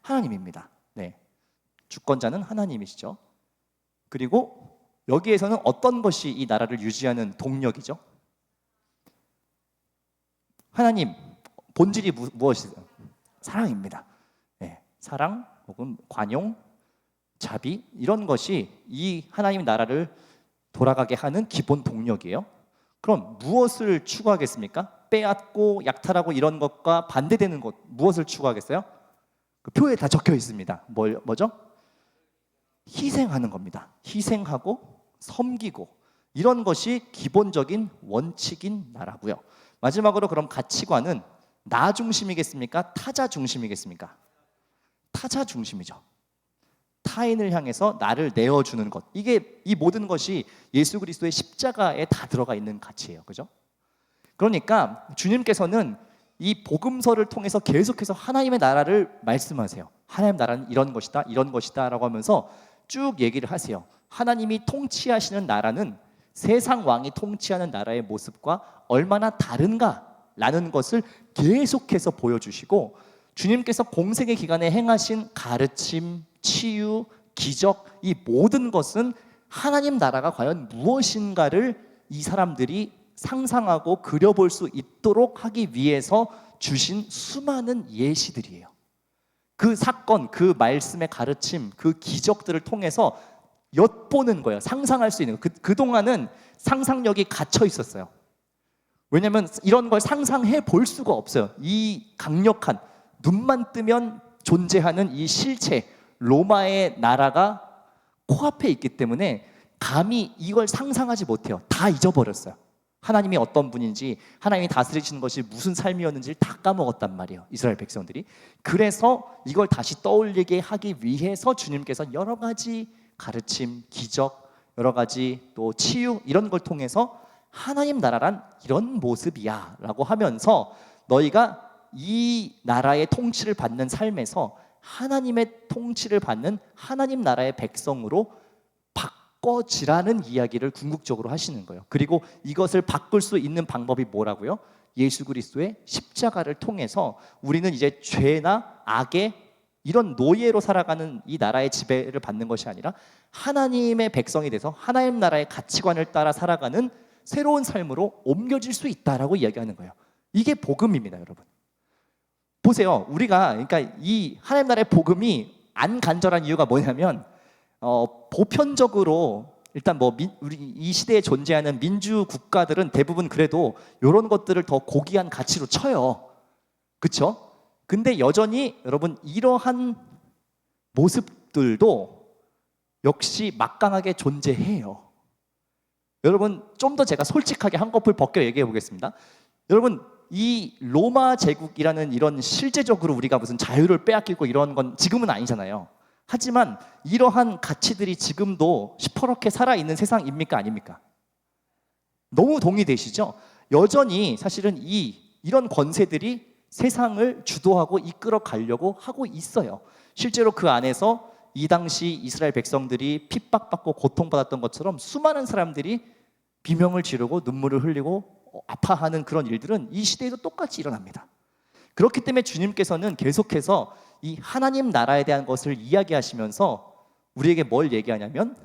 하나님입니다. 네, 주권자는 하나님이시죠. 그리고 여기에서는 어떤 것이 이 나라를 유지하는 동력이죠? 하나님, 본질이 무엇이세요? 사랑입니다. 네, 사랑 혹은 관용, 자비 이런 것이 이 하나님 나라를 돌아가게 하는 기본 동력이에요. 그럼 무엇을 추구하겠습니까? 빼앗고 약탈하고 이런 것과 반대되는 것 무엇을 추구하겠어요? 그 표에 다 적혀 있습니다. 뭐죠? 희생하는 겁니다. 희생하고 섬기고 이런 것이 기본적인 원칙인 나라고요. 마지막으로 그럼 가치관은 나 중심이겠습니까? 타자 중심이겠습니까? 타자 중심이죠. 타인을 향해서 나를 내어주는 것. 이게 이 모든 것이 예수 그리스도의 십자가에 다 들어가 있는 가치예요. 그죠? 그러니까 주님께서는 이 복음서를 통해서 계속해서 하나님의 나라를 말씀하세요. 하나님 나라는 이런 것이다, 이런 것이다 라고 하면서 쭉 얘기를 하세요. 하나님이 통치하시는 나라는 세상 왕이 통치하는 나라의 모습과 얼마나 다른가라는 것을 계속해서 보여주시고 주님께서 공생의 기간에 행하신 가르침, 치유, 기적 이 모든 것은 하나님 나라가 과연 무엇인가를 이 사람들이 상상하고 그려볼 수 있도록 하기 위해서 주신 수많은 예시들이에요. 그 사건, 그 말씀의 가르침, 그 기적들을 통해서 엿보는 거예요. 상상할 수 있는 그동안은 상상력이 갇혀 있었어요. 왜냐하면 이런 걸 상상해 볼 수가 없어요. 이 강력한 눈만 뜨면 존재하는 이 실체 로마의 나라가 코앞에 있기 때문에 감히 이걸 상상하지 못해요. 다 잊어버렸어요. 하나님이 어떤 분인지, 하나님이 다스리시는 것이 무슨 삶이었는지를 다 까먹었단 말이에요. 이스라엘 백성들이. 그래서 이걸 다시 떠올리게 하기 위해서 주님께서 여러 가지 가르침, 기적, 여러 가지 또 치유 이런 걸 통해서 하나님 나라란 이런 모습이야 라고 하면서 너희가 이 나라의 통치를 받는 삶에서 하나님의 통치를 받는 하나님 나라의 백성으로 바꿔지라는 이야기를 궁극적으로 하시는 거예요. 그리고 이것을 바꿀 수 있는 방법이 뭐라고요? 예수 그리스도의 십자가를 통해서 우리는 이제 죄나 악의 이런 노예로 살아가는 이 나라의 지배를 받는 것이 아니라 하나님의 백성이 돼서 하나님 나라의 가치관을 따라 살아가는 새로운 삶으로 옮겨질 수 있다라고 이야기하는 거예요. 이게 복음입니다, 여러분. 보세요. 우리가 그러니까 이 하나님 나라의 복음이 안 간절한 이유가 뭐냐면 보편적으로 일단 우리 이 시대에 존재하는 민주 국가들은 대부분 그래도 이런 것들을 더 고귀한 가치로 쳐요. 그렇죠? 근데 여전히 여러분 이러한 모습들도 역시 막강하게 존재해요. 여러분 좀 더 제가 솔직하게 한꺼풀 벗겨 얘기해 보겠습니다. 여러분 이 로마 제국이라는 이런 실제적으로 우리가 무슨 자유를 빼앗기고 이런 건 지금은 아니잖아요. 하지만 이러한 가치들이 지금도 시퍼렇게 살아있는 세상입니까? 아닙니까? 너무 동의되시죠? 여전히 사실은 이런 권세들이 세상을 주도하고 이끌어 가려고 하고 있어요. 실제로 그 안에서 이 당시 이스라엘 백성들이 핍박받고 고통받았던 것처럼 수많은 사람들이 비명을 지르고 눈물을 흘리고 아파하는 그런 일들은 이 시대에도 똑같이 일어납니다. 그렇기 때문에 주님께서는 계속해서 이 하나님 나라에 대한 것을 이야기하시면서 우리에게 뭘 얘기하냐면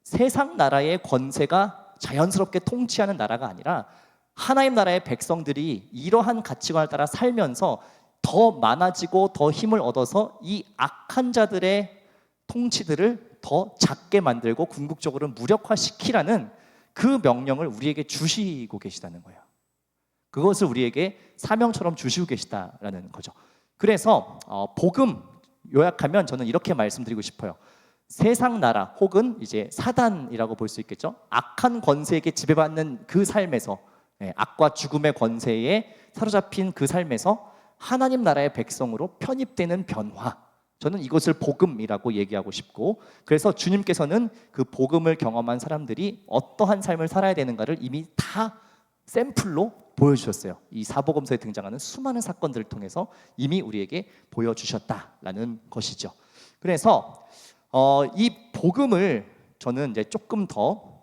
세상 나라의 권세가 자연스럽게 통치하는 나라가 아니라 하나님 나라의 백성들이 이러한 가치관을 따라 살면서 더 많아지고 더 힘을 얻어서 이 악한 자들의 통치들을 더 작게 만들고 궁극적으로 무력화시키라는 그 명령을 우리에게 주시고 계시다는 거예요. 그것을 우리에게 사명처럼 주시고 계시다라는 거죠. 그래서 복음 요약하면 저는 이렇게 말씀드리고 싶어요. 세상 나라 혹은 이제 사단이라고 볼 수 있겠죠. 악한 권세에게 지배받는 그 삶에서, 악과 죽음의 권세에 사로잡힌 그 삶에서 하나님 나라의 백성으로 편입되는 변화, 저는 이것을 복음이라고 얘기하고 싶고, 그래서 주님께서는 그 복음을 경험한 사람들이 어떠한 삶을 살아야 되는가를 이미 다 샘플로 보여주셨어요. 이 사복음서에 등장하는 수많은 사건들을 통해서 이미 우리에게 보여주셨다라는 것이죠. 그래서 이 복음을 저는 이제 조금 더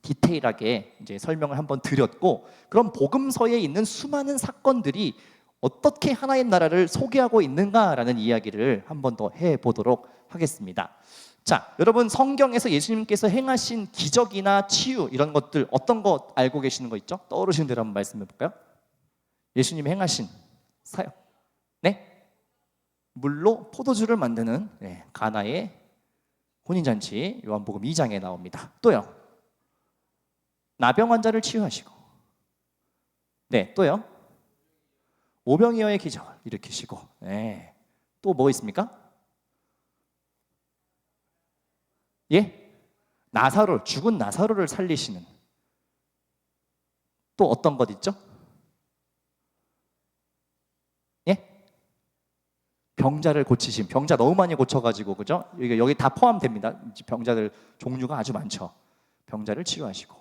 디테일하게 이제 설명을 한번 드렸고, 그럼 복음서에 있는 수많은 사건들이 어떻게 하나님 나라를 소개하고 있는가라는 이야기를 한번 더 해보도록 하겠습니다. 자, 여러분 성경에서 예수님께서 행하신 기적이나 치유 이런 것들 어떤 거 알고 계시는 거 있죠? 떠오르시는 대로 한번 말씀해 볼까요? 예수님 행하신 사역, 네? 물로 포도주를 만드는 가나의 혼인잔치, 요한복음 2장에 나옵니다. 또요, 나병 환자를 치유하시고, 네, 또요, 오병이어의 기적을 일으키시고, 또 뭐 있습니까? 예? 나사로, 죽은 나사로를 살리시는 또 어떤 것 있죠? 예? 병자를 고치신, 병자 너무 많이 고쳐가지고, 그죠? 여기 다 포함됩니다. 병자들 종류가 아주 많죠. 병자를 치료하시고,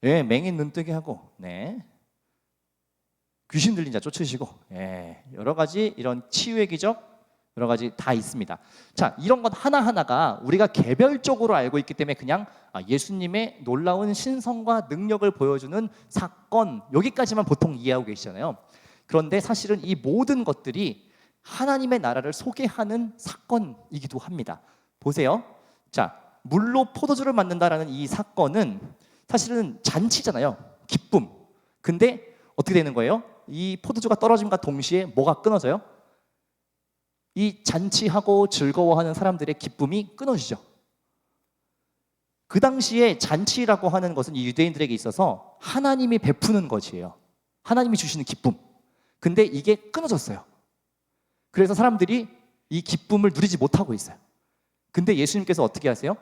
예, 맹인 눈뜨게 하고, 네, 귀신 들린 자 쫓으시고, 여러 가지 이런 치유의 기적, 여러 가지 다 있습니다. 자, 이런 것 하나하나가 우리가 개별적으로 알고 있기 때문에 그냥 예수님의 놀라운 신성과 능력을 보여주는 사건, 여기까지만 보통 이해하고 계시잖아요. 그런데 사실은 이 모든 것들이 하나님의 나라를 소개하는 사건이기도 합니다. 보세요. 자, 물로 포도주를 만든다라는 이 사건은 사실은 잔치잖아요. 기쁨. 근데 어떻게 되는 거예요? 이 포도주가 떨어짐과 동시에 뭐가 끊어져요? 이 잔치하고 즐거워하는 사람들의 기쁨이 끊어지죠. 그 당시에 잔치라고 하는 것은 이 유대인들에게 있어서 하나님이 베푸는 것이에요. 하나님이 주시는 기쁨. 근데 이게 끊어졌어요. 그래서 사람들이 이 기쁨을 누리지 못하고 있어요. 근데 예수님께서 어떻게 하세요?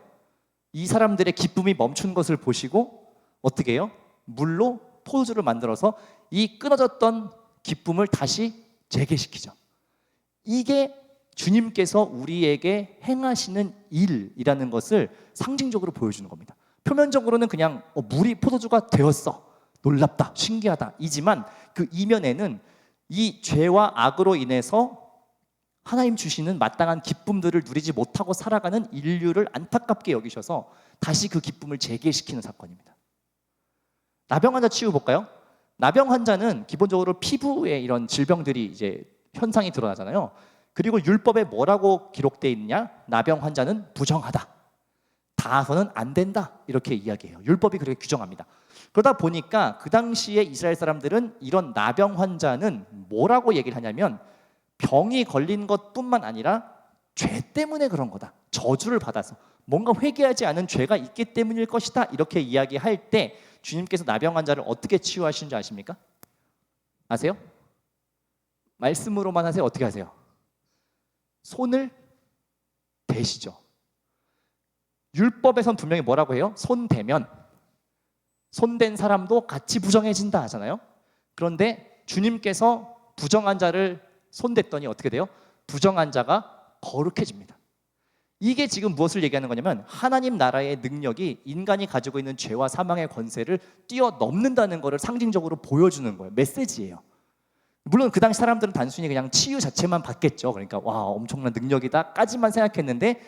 이 사람들의 기쁨이 멈춘 것을 보시고 어떻게 해요? 물로 포도주를 만들어서 이 끊어졌던 기쁨을 다시 재개시키죠. 이게 주님께서 우리에게 행하시는 일이라는 것을 상징적으로 보여주는 겁니다. 표면적으로는 그냥 물이 포도주가 되었어, 놀랍다, 신기하다 이지만 그 이면에는 이 죄와 악으로 인해서 하나님 주시는 마땅한 기쁨들을 누리지 못하고 살아가는 인류를 안타깝게 여기셔서 다시 그 기쁨을 재개시키는 사건입니다. 나병 환자 치유 볼까요? 나병 환자는 기본적으로 피부에 이런 질병들이 이제 현상이 드러나잖아요. 그리고 율법에 뭐라고 기록되어 있느냐? 나병 환자는 부정하다, 닿아서는 안 된다, 이렇게 이야기해요. 율법이 그렇게 규정합니다. 그러다 보니까 그 당시에 이스라엘 사람들은 이런 나병 환자는 뭐라고 얘기를 하냐면 병이 걸린 것뿐만 아니라 죄 때문에 그런 거다, 저주를 받아서 뭔가 회개하지 않은 죄가 있기 때문일 것이다, 이렇게 이야기할 때 주님께서 나병 환자를 어떻게 치유하시는지 아십니까? 아세요? 말씀으로만 하세요? 어떻게 하세요? 손을 대시죠. 율법에선 분명히 뭐라고 해요? 손 대면 손댄 사람도 같이 부정해진다 하잖아요. 그런데 주님께서 부정한 자를 손댔더니 어떻게 돼요? 부정한 자가 거룩해집니다. 이게 지금 무엇을 얘기하는 거냐면 하나님 나라의 능력이 인간이 가지고 있는 죄와 사망의 권세를 뛰어넘는다는 것을 상징적으로 보여주는 거예요. 메시지예요. 물론 그 당시 사람들은 단순히 그냥 치유 자체만 받겠죠. 그러니까 와, 엄청난 능력이다까지만 생각했는데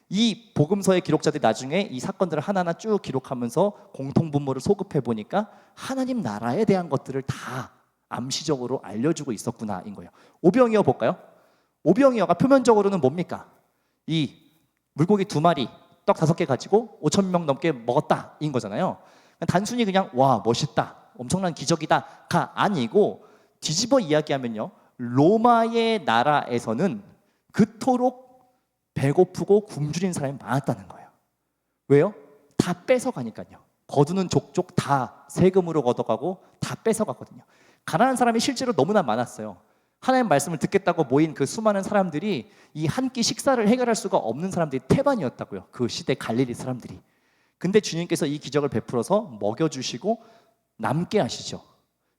이 복음서의 기록자들이 나중에 이 사건들을 하나하나 쭉 기록하면서 공통분모를 소급해 보니까 하나님 나라에 대한 것들을 다 암시적으로 알려주고 있었구나인 거예요. 오병이어 볼까요? 오병이어가 표면적으로는 뭡니까? 이 물고기 2마리, 떡 5개 가지고 5,000명 넘게 먹었다인 거잖아요. 단순히 그냥 와, 멋있다, 엄청난 기적이다가 아니고 뒤집어 이야기하면요, 로마의 나라에서는 그토록 배고프고 굶주린 사람이 많았다는 거예요. 왜요? 다 뺏어가니까요. 거두는 족족 다 세금으로 걷어가고 다 뺏어가거든요. 가난한 사람이 실제로 너무나 많았어요. 하나님 말씀을 듣겠다고 모인 그 수많은 사람들이 이 한 끼 식사를 해결할 수가 없는 사람들이 태반이었다고요. 그 시대 갈릴리 사람들이. 근데 주님께서 이 기적을 베풀어서 먹여주시고 남게 하시죠.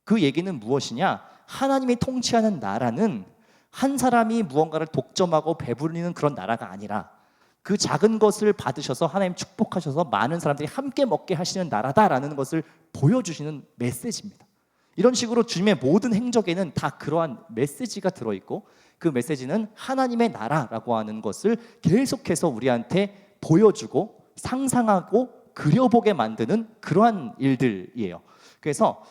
그 얘기는 무엇이냐? 하나님이 통치하는 나라는 한 사람이 무언가를 독점하고 배부르는 그런 나라가 아니라 그 작은 것을 받으셔서 하나님 축복하셔서 많은 사람들이 함께 먹게 하시는 나라다라는 것을 보여주시는 메시지입니다. 이런 식으로 주님의 모든 행적에는 다 그러한 메시지가 들어있고 그 메시지는 하나님의 나라라고 하는 것을 계속해서 우리한테 보여주고 상상하고 그려보게 만드는 그러한 일들이에요. 그래서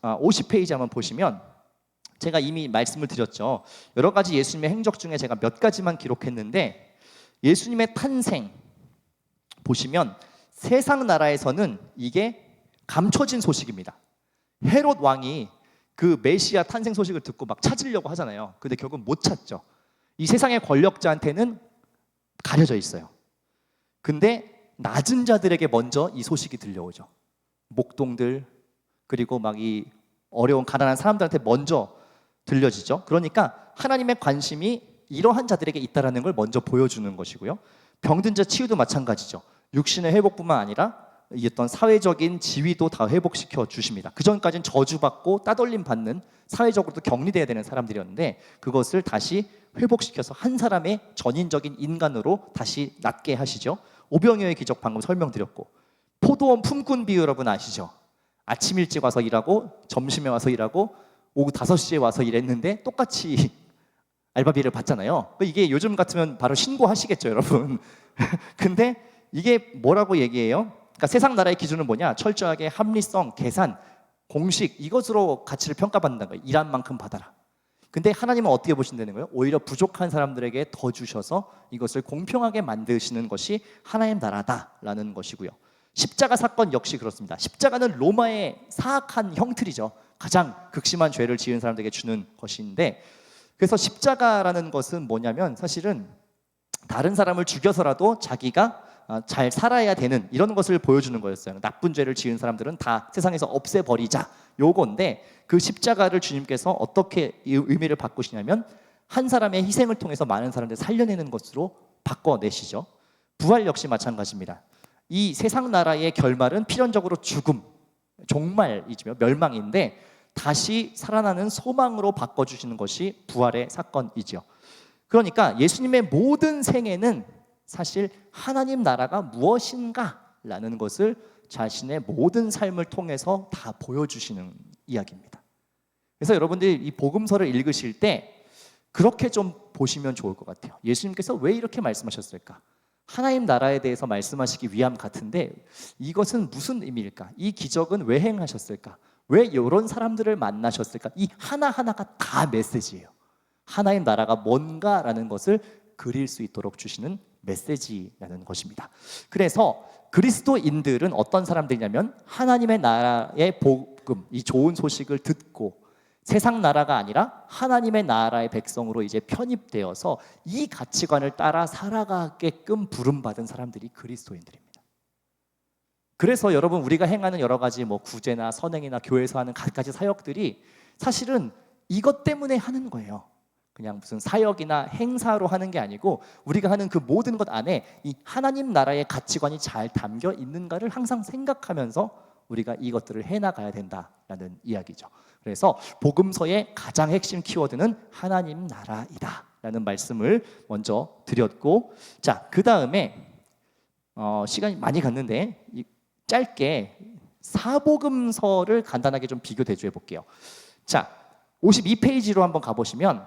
50페이지 한번 보시면 제가 이미 말씀을 드렸죠. 여러 가지 예수님의 행적 중에 제가 몇 가지만 기록했는데 예수님의 탄생 보시면 세상 나라에서는 이게 감춰진 소식입니다. 헤롯 왕이 그 메시아 탄생 소식을 듣고 막 찾으려고 하잖아요. 근데 결국 못 찾죠. 이 세상의 권력자한테는 가려져 있어요. 근데 낮은 자들에게 먼저 이 소식이 들려오죠. 목동들 그리고 막 이 어려운 가난한 사람들한테 먼저 들려지죠. 그러니까 하나님의 관심이 이러한 자들에게 있다라는 걸 먼저 보여주는 것이고요. 병든 자 치유도 마찬가지죠. 육신의 회복뿐만 아니라 이 어떤 사회적인 지위도 다 회복시켜 주십니다. 그 전까지는 저주받고 따돌림 받는 사회적으로도 격리돼야 되는 사람들이었는데 그것을 다시 회복시켜서 한 사람의 전인적인 인간으로 다시 낫게 하시죠. 오병이어의 기적 방금 설명드렸고 포도원 품꾼 비유 여러분 아시죠? 아침 일찍 와서 일하고 점심에 와서 일하고 오후 5시에 와서 일했는데 똑같이 알바비를 받잖아요. 이게 요즘 같으면 바로 신고하시겠죠, 여러분. 근데 이게 뭐라고 얘기해요? 그러니까 세상 나라의 기준은 뭐냐? 철저하게 합리성, 계산, 공식 이것으로 가치를 평가받는다는 거예요. 일한 만큼 받아라. 근데 하나님은 어떻게 보신다는 거예요? 오히려 부족한 사람들에게 더 주셔서 이것을 공평하게 만드시는 것이 하나님 나라다라는 것이고요. 십자가 사건 역시 그렇습니다. 십자가는 로마의 사악한 형틀이죠. 가장 극심한 죄를 지은 사람들에게 주는 것인데 그래서 십자가라는 것은 뭐냐면 사실은 다른 사람을 죽여서라도 자기가 잘 살아야 되는 이런 것을 보여주는 거였어요. 나쁜 죄를 지은 사람들은 다 세상에서 없애버리자 요건데 그 십자가를 주님께서 어떻게 의미를 바꾸시냐면 한 사람의 희생을 통해서 많은 사람들을 살려내는 것으로 바꿔내시죠. 부활 역시 마찬가지입니다. 이 세상 나라의 결말은 필연적으로 죽음, 종말이죠. 멸망인데 다시 살아나는 소망으로 바꿔주시는 것이 부활의 사건이죠. 그러니까 예수님의 모든 생애는 사실 하나님 나라가 무엇인가라는 것을 자신의 모든 삶을 통해서 다 보여주시는 이야기입니다. 그래서 여러분들이 이 복음서를 읽으실 때 그렇게 좀 보시면 좋을 것 같아요. 예수님께서 왜 이렇게 말씀하셨을까? 하나님 나라에 대해서 말씀하시기 위함 같은데 이것은 무슨 의미일까? 이 기적은 왜 행하셨을까? 왜 이런 사람들을 만나셨을까? 이 하나하나가 다 메시지예요. 하나님 나라가 뭔가라는 것을 그릴 수 있도록 주시는 메시지라는 것입니다. 그래서 그리스도인들은 어떤 사람들이냐면 하나님의 나라의 복음, 이 좋은 소식을 듣고 세상 나라가 아니라 하나님의 나라의 백성으로 이제 편입되어서 이 가치관을 따라 살아가게끔 부름받은 사람들이 그리스도인들입니다. 그래서 여러분 우리가 행하는 여러 가지 구제나 선행이나 교회에서 하는 갖가지 사역들이 사실은 이것 때문에 하는 거예요. 그냥 무슨 사역이나 행사로 하는 게 아니고 우리가 하는 그 모든 것 안에 이 하나님 나라의 가치관이 잘 담겨 있는가를 항상 생각하면서 우리가 이것들을 해나가야 된다라는 이야기죠. 그래서 복음서의 가장 핵심 키워드는 하나님 나라이다 라는 말씀을 먼저 드렸고, 자, 그 다음에 시간이 많이 갔는데 짧게 사복음서를 간단하게 좀 비교 대조해 볼게요. 자, 52페이지로 한번 가보시면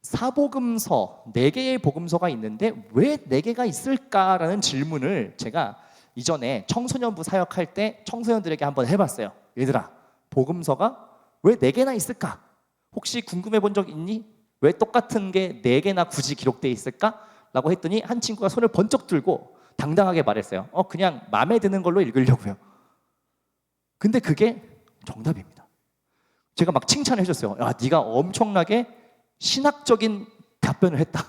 사복음서 4개의 복음서가 있는데 왜 4개가 있을까라는 질문을 제가 이전에 청소년부 사역할 때 청소년들에게 한번 해봤어요. 얘들아, 복음서가 왜 4개나 있을까? 혹시 궁금해 본 적 있니? 왜 똑같은 게 4개나 굳이 기록되어 있을까? 라고 했더니 한 친구가 손을 번쩍 들고 당당하게 말했어요. 그냥 마음에 드는 걸로 읽으려고요. 근데 그게 정답입니다. 제가 막 칭찬해 줬어요. 야, 네가 엄청나게 신학적인 답변을 했다.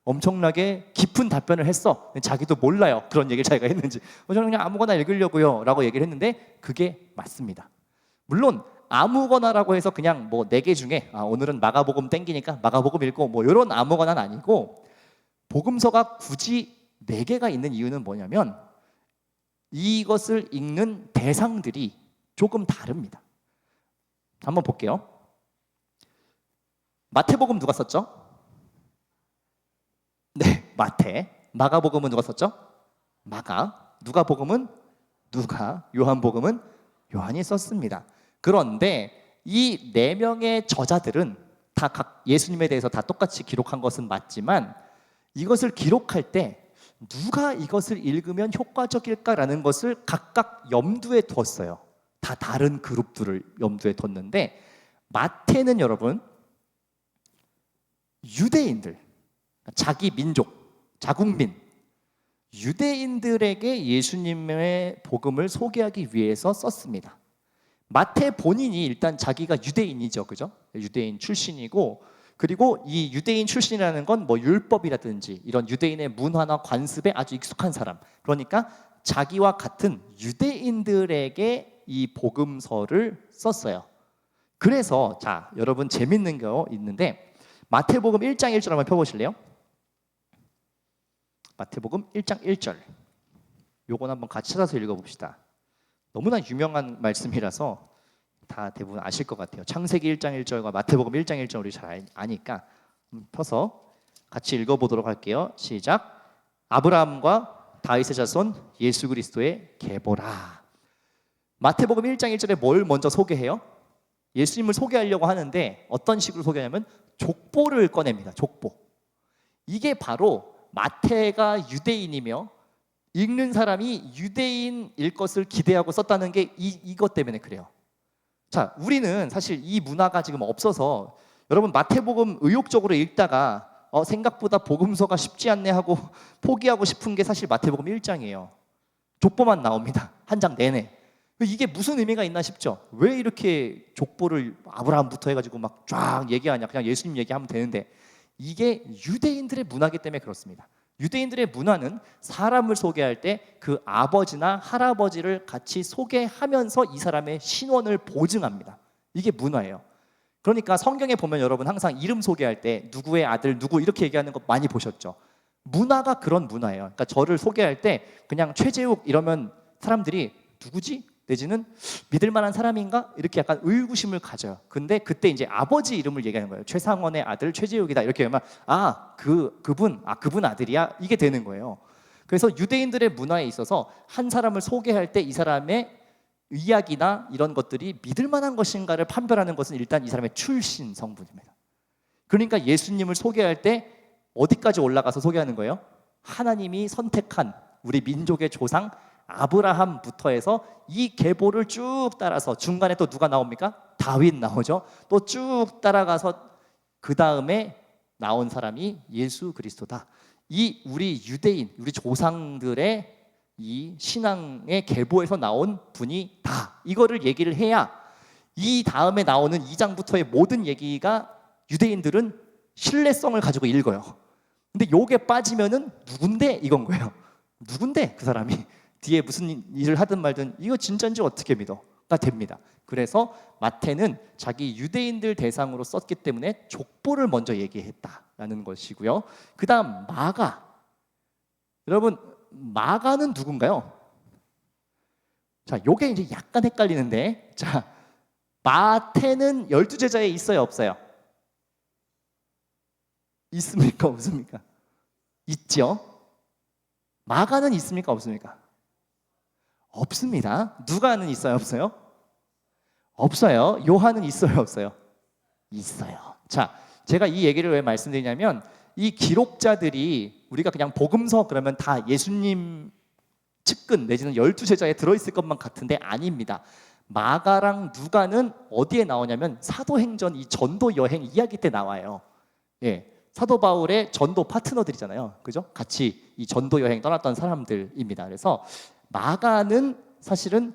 엄청나게 깊은 답변을 했어. 자기도 몰라요. 그런 얘기를 자기가 했는지. 저는 그냥 아무거나 읽으려고요 라고 얘기를 했는데 그게 맞습니다. 물론 아무거나라고 해서 그냥 뭐 4개 중에 오늘은 마가복음 땡기니까 마가복음 읽고 뭐 이런 아무거나는 아니고, 복음서가 굳이 4개가 있는 이유는 뭐냐면 이것을 읽는 대상들이 조금 다릅니다. 한번 볼게요. 마태복음 누가 썼죠? 네, 마태. 마가복음은 누가 썼죠? 마가. 누가복음은 누가. 요한복음은 요한이 썼습니다. 그런데 이 4명의 저자들은 다 각 예수님에 대해서 다 똑같이 기록한 것은 맞지만 이것을 기록할 때 누가 이것을 읽으면 효과적일까라는 것을 각각 염두에 두었어요. 다 다른 그룹들을 염두에 뒀는데, 마태는 여러분 유대인들, 자기 민족, 자국민, 유대인들에게 예수님의 복음을 소개하기 위해서 썼습니다. 마태 본인이 일단 자기가 유대인이죠, 그죠? 유대인 출신이고, 그리고 이 유대인 출신이라는 건 뭐 율법이라든지 이런 유대인의 문화나 관습에 아주 익숙한 사람, 그러니까 자기와 같은 유대인들에게 이 복음서를 썼어요. 그래서 자, 여러분 재밌는 거 있는데 마태복음 1장 1절 한번 펴보실래요? 마태복음 1장 1절, 요건 한번 같이 찾아서 읽어봅시다. 너무나 유명한 말씀이라서 다 대부분 아실 것 같아요. 창세기 1장 1절과 마태복음 1장 1절 우리 잘 아니까 펴서 같이 읽어보도록 할게요. 시작. 아브라함과 다윗의 자손 예수 그리스도의 계보라. 마태복음 1장 1절에 뭘 먼저 소개해요? 예수님을 소개하려고 하는데 어떤 식으로 소개하냐면 족보를 꺼냅니다. 족보. 이게 바로 마태가 유대인이며 읽는 사람이 유대인일 것을 기대하고 썼다는 게 이것 때문에 그래요. 자, 우리는 사실 이 문화가 지금 없어서 여러분 마태복음 의욕적으로 읽다가 생각보다 복음서가 쉽지 않네 하고 포기하고 싶은 게 사실 마태복음 1장이에요. 족보만 나옵니다. 한 장 내내. 이게 무슨 의미가 있나 싶죠. 왜 이렇게 족보를 아브라함부터 해가지고 막 쫙 얘기하냐. 그냥 예수님 얘기하면 되는데, 이게 유대인들의 문화이기 때문에 그렇습니다. 유대인들의 문화는 사람을 소개할 때 그 아버지나 할아버지를 같이 소개하면서 이 사람의 신원을 보증합니다. 이게 문화예요. 그러니까 성경에 보면 여러분 항상 이름 소개할 때 누구의 아들 누구 이렇게 얘기하는 거 많이 보셨죠. 문화가 그런 문화예요. 그러니까 저를 소개할 때 그냥 최재욱 이러면 사람들이 누구지? 내지는 믿을 만한 사람인가? 이렇게 약간 의구심을 가져요. 근데 그때 이제 아버지 이름을 얘기하는 거예요. 최상원의 아들 최재욱이다. 이렇게 하면 그분 아들이야. 이게 되는 거예요. 그래서 유대인들의 문화에 있어서 한 사람을 소개할 때 이 사람의 이야기나 이런 것들이 믿을 만한 것인가를 판별하는 것은 일단 이 사람의 출신 성분입니다. 그러니까 예수님을 소개할 때 어디까지 올라가서 소개하는 거예요? 하나님이 선택한 우리 민족의 조상 아브라함부터 해서 이 계보를 쭉 따라서 중간에 또 누가 나옵니까? 다윗 나오죠. 또 쭉 따라가서 그 다음에 나온 사람이 예수 그리스도다. 이 우리 유대인, 우리 조상들의 이 신앙의 계보에서 나온 분이 다, 이거를 얘기를 해야 이 다음에 나오는 2장부터의 모든 얘기가 유대인들은 신뢰성을 가지고 읽어요. 근데 요게 빠지면은 누군데 이건 거예요. 누군데 그 사람이 뒤에 무슨 일을 하든 말든 이거 진짜인지 어떻게 믿어가 됩니다. 그래서 마태는 자기 유대인들 대상으로 썼기 때문에 족보를 먼저 얘기했다라는 것이고요. 그 다음 마가. 여러분 마가는 누군가요? 자, 요게 이제 약간 헷갈리는데, 자, 마태는 12제자에 있어요, 없어요? 있습니까? 없습니까? 있죠. 마가는 있습니까? 없습니까? 없습니다. 누가는 있어요? 없어요? 없어요. 요한은 있어요? 없어요? 있어요. 자, 제가 이 얘기를 왜 말씀드리냐면 이 기록자들이 우리가 그냥 복음서 그러면 다 예수님 측근 내지는 12제자에 들어있을 것만 같은데 아닙니다. 마가랑 누가는 어디에 나오냐면 사도행전 이 전도 여행 이야기 때 나와요. 예, 사도 바울의 전도 파트너들이잖아요. 그죠? 같이 이 전도 여행 떠났던 사람들입니다. 그래서 마가는 사실은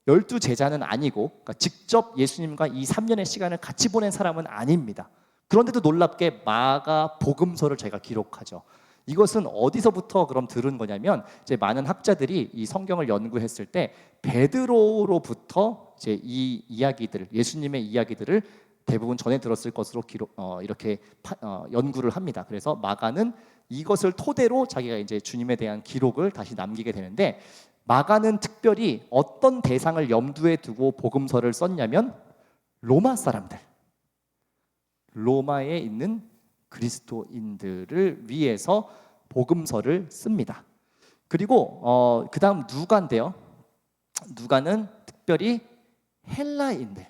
12제자는 아니고 그러니까 직접 예수님과 이 3년의 시간을 같이 보낸 사람은 아닙니다. 그런데도 놀랍게 마가 복음서를 저희가 기록하죠. 이것은 어디서부터 그럼 들은 거냐면 이제 많은 학자들이 이 성경을 연구했을 때 베드로로부터 이제 이 이야기들 예수님의 이야기들을 대부분 전해 들었을 것으로 이렇게 연구를 합니다. 그래서 마가는 이것을 토대로 자기가 이제 주님에 대한 기록을 다시 남기게 되는데 마가는 특별히 어떤 대상을 염두에 두고 복음서를 썼냐면 로마 사람들, 로마에 있는 그리스도인들을 위해서 복음서를 씁니다. 그리고 그 다음 누가인데요. 누가는 특별히 헬라인들.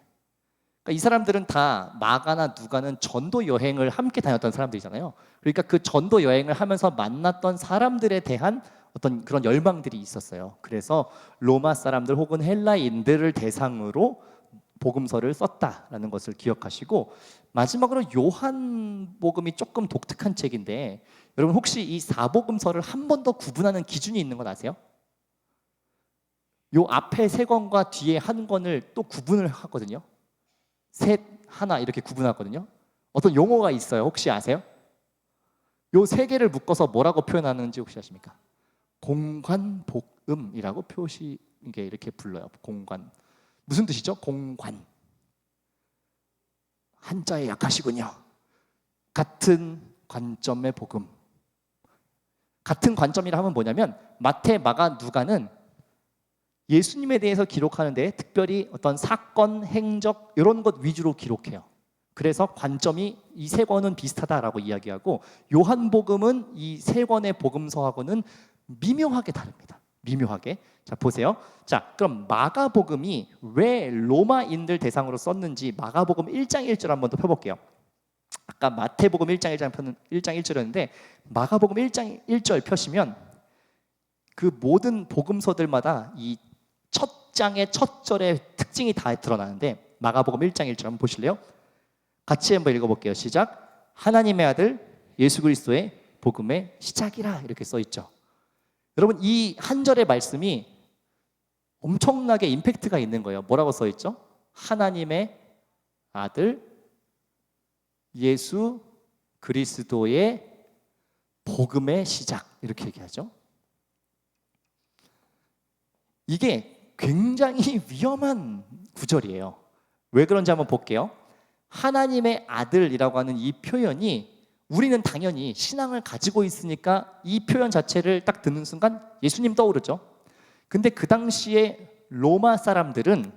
그러니까 이 사람들은 다 마가나 누가는 전도 여행을 함께 다녔던 사람들이잖아요. 그러니까 그 전도 여행을 하면서 만났던 사람들에 대한 어떤 그런 열망들이 있었어요. 그래서 로마 사람들 혹은 헬라인들을 대상으로 복음서를 썼다라는 것을 기억하시고 마지막으로 요한복음이 조금 독특한 책인데 여러분 혹시 이 사복음서를 한 번 더 구분하는 기준이 있는 건 아세요? 요 앞에 세 권과 뒤에 한 권을 또 구분을 하거든요. 셋, 하나 이렇게 구분하거든요. 어떤 용어가 있어요. 혹시 아세요? 요 세 개를 묶어서 뭐라고 표현하는지 혹시 아십니까? 공관복음이라고 이게 이렇게 불러요. 공관. 무슨 뜻이죠? 공관. 한자에 약하시군요. 같은 관점의 복음. 같은 관점이라 하면 뭐냐면 마태, 마가, 누가는 예수님에 대해서 기록하는데 특별히 어떤 사건, 행적 이런 것 위주로 기록해요. 그래서 관점이 이 세 권은 비슷하다라고 이야기하고 요한복음은 이 세 권의 복음서하고는 미묘하게 다릅니다. 미묘하게. 자, 보세요. 자, 그럼 마가복음이 왜 로마인들 대상으로 썼는지 마가복음 1장 1절 한번 더 펴볼게요. 아까 마태복음 1장 1절이었는데 마가복음 1장 1절 펴시면 그 모든 복음서들마다 이 첫 장의 첫 절의 특징이 다 드러나는데 마가복음 1장 1절 한번 보실래요? 같이 한번 읽어볼게요. 시작. 하나님의 아들 예수 그리스도의 복음의 시작이라 이렇게 써 있죠. 여러분 이 한 절의 말씀이 엄청나게 임팩트가 있는 거예요. 뭐라고 써 있죠? 하나님의 아들 예수 그리스도의 복음의 시작 이렇게 얘기하죠. 이게 굉장히 위험한 구절이에요. 왜 그런지 한번 볼게요. 하나님의 아들이라고 하는 이 표현이 우리는 당연히 신앙을 가지고 있으니까 이 표현 자체를 딱 듣는 순간 예수님 떠오르죠. 근데 그 당시에 로마 사람들은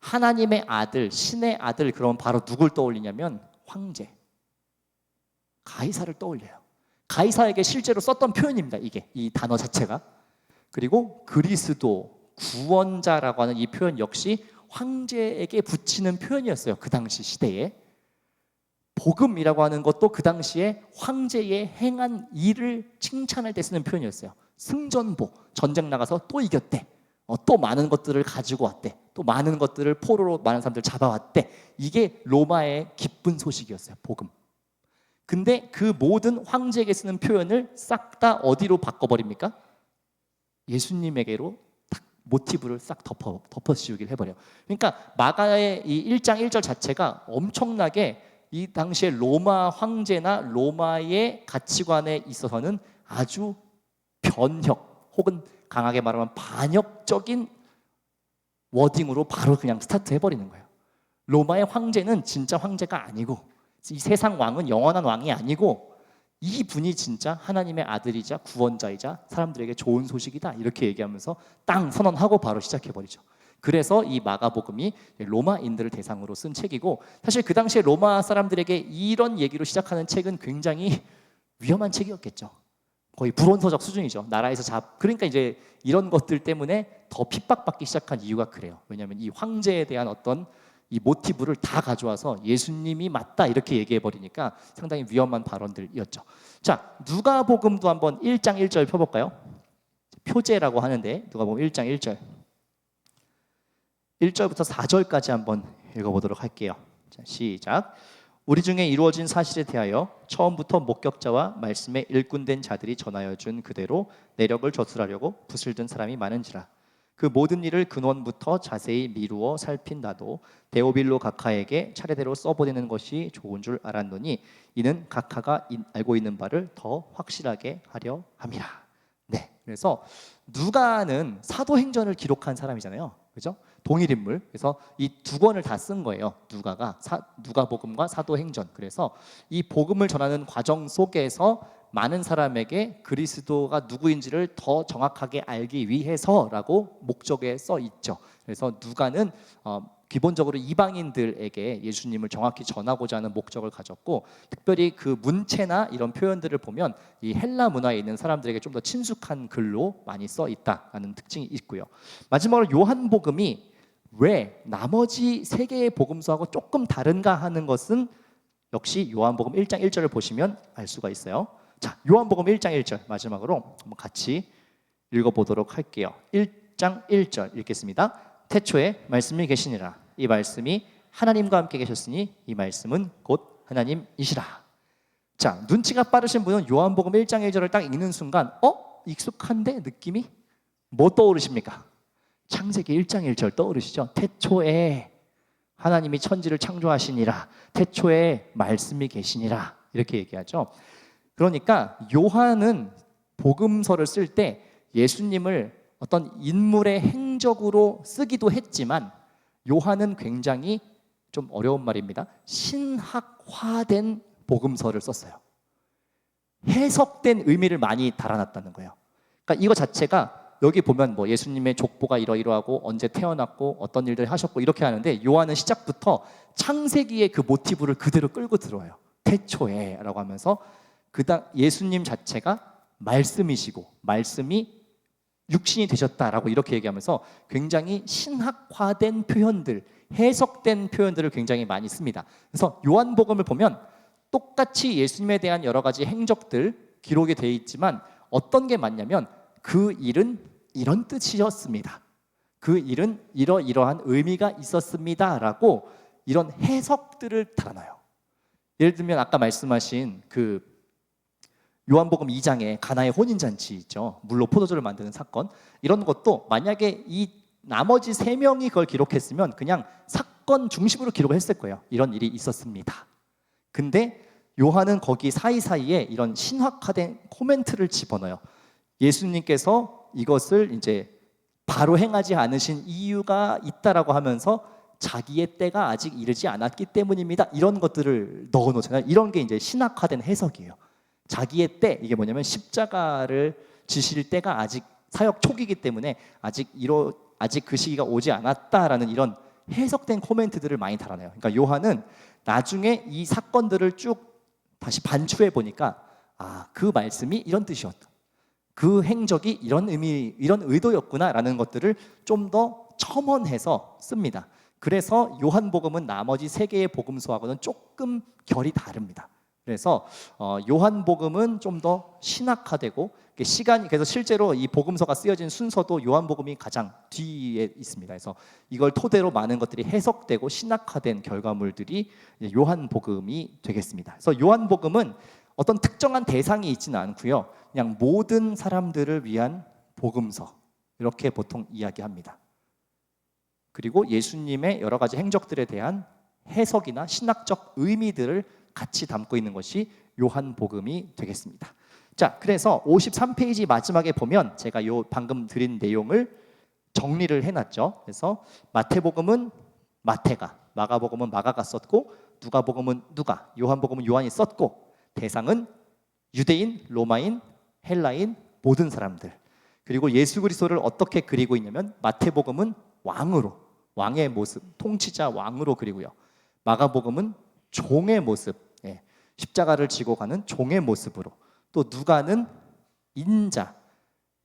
하나님의 아들, 신의 아들 그러면 바로 누굴 떠올리냐면 황제, 가이사를 떠올려요. 가이사에게 실제로 썼던 표현입니다. 이게 이 단어 자체가. 그리고 그리스도, 구원자라고 하는 이 표현 역시 황제에게 붙이는 표현이었어요. 그 당시 시대에. 복음이라고 하는 것도 그 당시에 황제의 행한 일을 칭찬할 때 쓰는 표현이었어요. 승전보, 전쟁 나가서 또 이겼대. 또 많은 것들을 가지고 왔대. 또 많은 것들을 포로로 많은 사람들을 잡아왔대. 이게 로마의 기쁜 소식이었어요. 복음. 근데 그 모든 황제에게 쓰는 표현을 싹 다 어디로 바꿔버립니까? 예수님에게로 모티브를 싹 덮어씌우기를 해버려요. 그러니까 마가의 이 1장 1절 자체가 엄청나게 이 당시에 로마 황제나 로마의 가치관에 있어서는 아주 변혁 혹은 강하게 말하면 반역적인 워딩으로 바로 그냥 스타트 해버리는 거예요. 로마의 황제는 진짜 황제가 아니고 이 세상 왕은 영원한 왕이 아니고 이 분이 진짜 하나님의 아들이자 구원자이자 사람들에게 좋은 소식이다 이렇게 얘기하면서 땅 선언하고 바로 시작해버리죠. 그래서 이 마가복음이 로마인들을 대상으로 쓴 책이고, 사실 그 당시에 로마 사람들에게 이런 얘기로 시작하는 책은 굉장히 위험한 책이었겠죠. 거의 불온서적 수준이죠. 나라에서 그러니까 이제 이런 것들 때문에 더 핍박받기 시작한 이유가 그래요. 왜냐하면 이 황제에 대한 어떤 이 모티브를 다 가져와서 예수님이 맞다 이렇게 얘기해 버리니까 상당히 위험한 발언들이었죠. 자, 누가복음도 한번 1장 1절 펴볼까요? 표제라고 하는데 누가복음 1장 1절 1절부터 4절까지 한번 읽어보도록 할게요. 자, 시작. 우리 중에 이루어진 사실에 대하여 처음부터 목격자와 말씀에 일꾼된 자들이 전하여 준 그대로 내력을 저술하려고 붓을 든 사람이 많은지라. 그 모든 일을 근원부터 자세히 미루어 살핀 나도 데오빌로 각하에게 차례대로 써보내는 것이 좋은 줄 알았노니 이는 각하가 알고 있는 바를 더 확실하게 하려 함이라. 네, 그래서 누가는 사도행전을 기록한 사람이잖아요, 그죠? 동일 인물. 그래서 이 두 권을 다 쓴 거예요. 누가복음과 사도행전. 그래서 이 복음을 전하는 과정 속에서 많은 사람에게 그리스도가 누구인지를 더 정확하게 알기 위해서라고 목적에 써 있죠. 그래서 누가는 기본적으로 이방인들에게 예수님을 정확히 전하고자 하는 목적을 가졌고, 특별히 그 문체나 이런 표현들을 보면 이 헬라 문화에 있는 사람들에게 좀 더 친숙한 글로 많이 써 있다는 특징이 있고요. 마지막으로 요한복음이 왜 나머지 세 개의 복음서하고 조금 다른가 하는 것은 역시 요한복음 1장 1절을 보시면 알 수가 있어요. 자, 요한복음 1장 1절 마지막으로 한번 같이 읽어보도록 할게요. 1장 1절 읽겠습니다. 태초에 말씀이 계시니라. 이 말씀이 하나님과 함께 계셨으니 이 말씀은 곧 하나님이시라. 자, 눈치가 빠르신 분은 요한복음 1장 1절을 딱 읽는 순간 익숙한데 느낌이 뭐 떠오르십니까? 창세기 1장 1절 떠오르시죠? 태초에 하나님이 천지를 창조하시니라. 태초에 말씀이 계시니라. 이렇게 얘기하죠. 그러니까 요한은 복음서를 쓸 때 예수님을 어떤 인물의 행적으로 쓰기도 했지만 요한은 굉장히 좀 어려운 말입니다. 신학화된 복음서를 썼어요. 해석된 의미를 많이 달아놨다는 거예요. 그러니까 이거 자체가 여기 보면 뭐 예수님의 족보가 이러이러하고 언제 태어났고 어떤 일들 하셨고 이렇게 하는데, 요한은 시작부터 창세기의 그 모티브를 그대로 끌고 들어와요. 태초에 라고 하면서 예수님 자체가 말씀이시고 말씀이 육신이 되셨다라고 이렇게 얘기하면서 굉장히 신학화된 표현들, 해석된 표현들을 굉장히 많이 씁니다. 그래서 요한복음을 보면 똑같이 예수님에 대한 여러 가지 행적들 기록이 되어 있지만 어떤 게 맞냐면 그 일은 이런 뜻이었습니다. 그 일은 이러이러한 의미가 있었습니다 라고 이런 해석들을 달아놔요. 예를 들면 아까 말씀하신 그 요한복음 2장에 가나의 혼인잔치 있죠. 물로 포도주를 만드는 사건. 이런 것도 만약에 이 나머지 3명이 그걸 기록했으면 그냥 사건 중심으로 기록을 했을 거예요. 이런 일이 있었습니다. 근데 요한은 거기 사이사이에 이런 신학화된 코멘트를 집어넣어요. 예수님께서 이것을 이제 바로 행하지 않으신 이유가 있다라고 하면서 자기의 때가 아직 이르지 않았기 때문입니다. 이런 것들을 넣어놓잖아요. 이런 게 이제 신학화된 해석이에요. 자기의 때, 이게 뭐냐면 십자가를 지실 때가 아직 사역 초기이기 때문에 아직 그 시기가 오지 않았다라는 이런 해석된 코멘트들을 많이 달아내요. 그러니까 요한은 나중에 이 사건들을 쭉 다시 반추해 보니까 그 말씀이 이런 뜻이었다. 그 행적이 이런 의미, 이런 의도였구나라는 것들을 좀 더 첨언해서 씁니다. 그래서 요한복음은 나머지 3개의 복음서하고는 조금 결이 다릅니다. 그래서 요한복음은 좀 더 신학화되고 그래서 실제로 이 복음서가 쓰여진 순서도 요한복음이 가장 뒤에 있습니다. 그래서 이걸 토대로 많은 것들이 해석되고 신학화된 결과물들이 요한복음이 되겠습니다. 그래서 요한복음은 어떤 특정한 대상이 있지는 않고요. 그냥 모든 사람들을 위한 복음서 이렇게 보통 이야기합니다. 그리고 예수님의 여러 가지 행적들에 대한 해석이나 신학적 의미들을 같이 담고 있는 것이 요한복음이 되겠습니다. 자, 그래서 53페이지 마지막에 보면 제가 방금 드린 내용을 정리를 해놨죠. 그래서 마태복음은 마태가, 마가복음은 마가가 썼고, 누가복음은 누가, 요한복음은 요한이 썼고, 대상은 유대인, 로마인, 헬라인 모든 사람들. 그리고 예수 그리스도를 어떻게 그리고 있냐면 마태복음은 왕으로, 왕의 모습, 통치자 왕으로 그리고요. 마가복음은 종의 모습, 십자가를 지고 가는 종의 모습으로, 또 누가는 인자,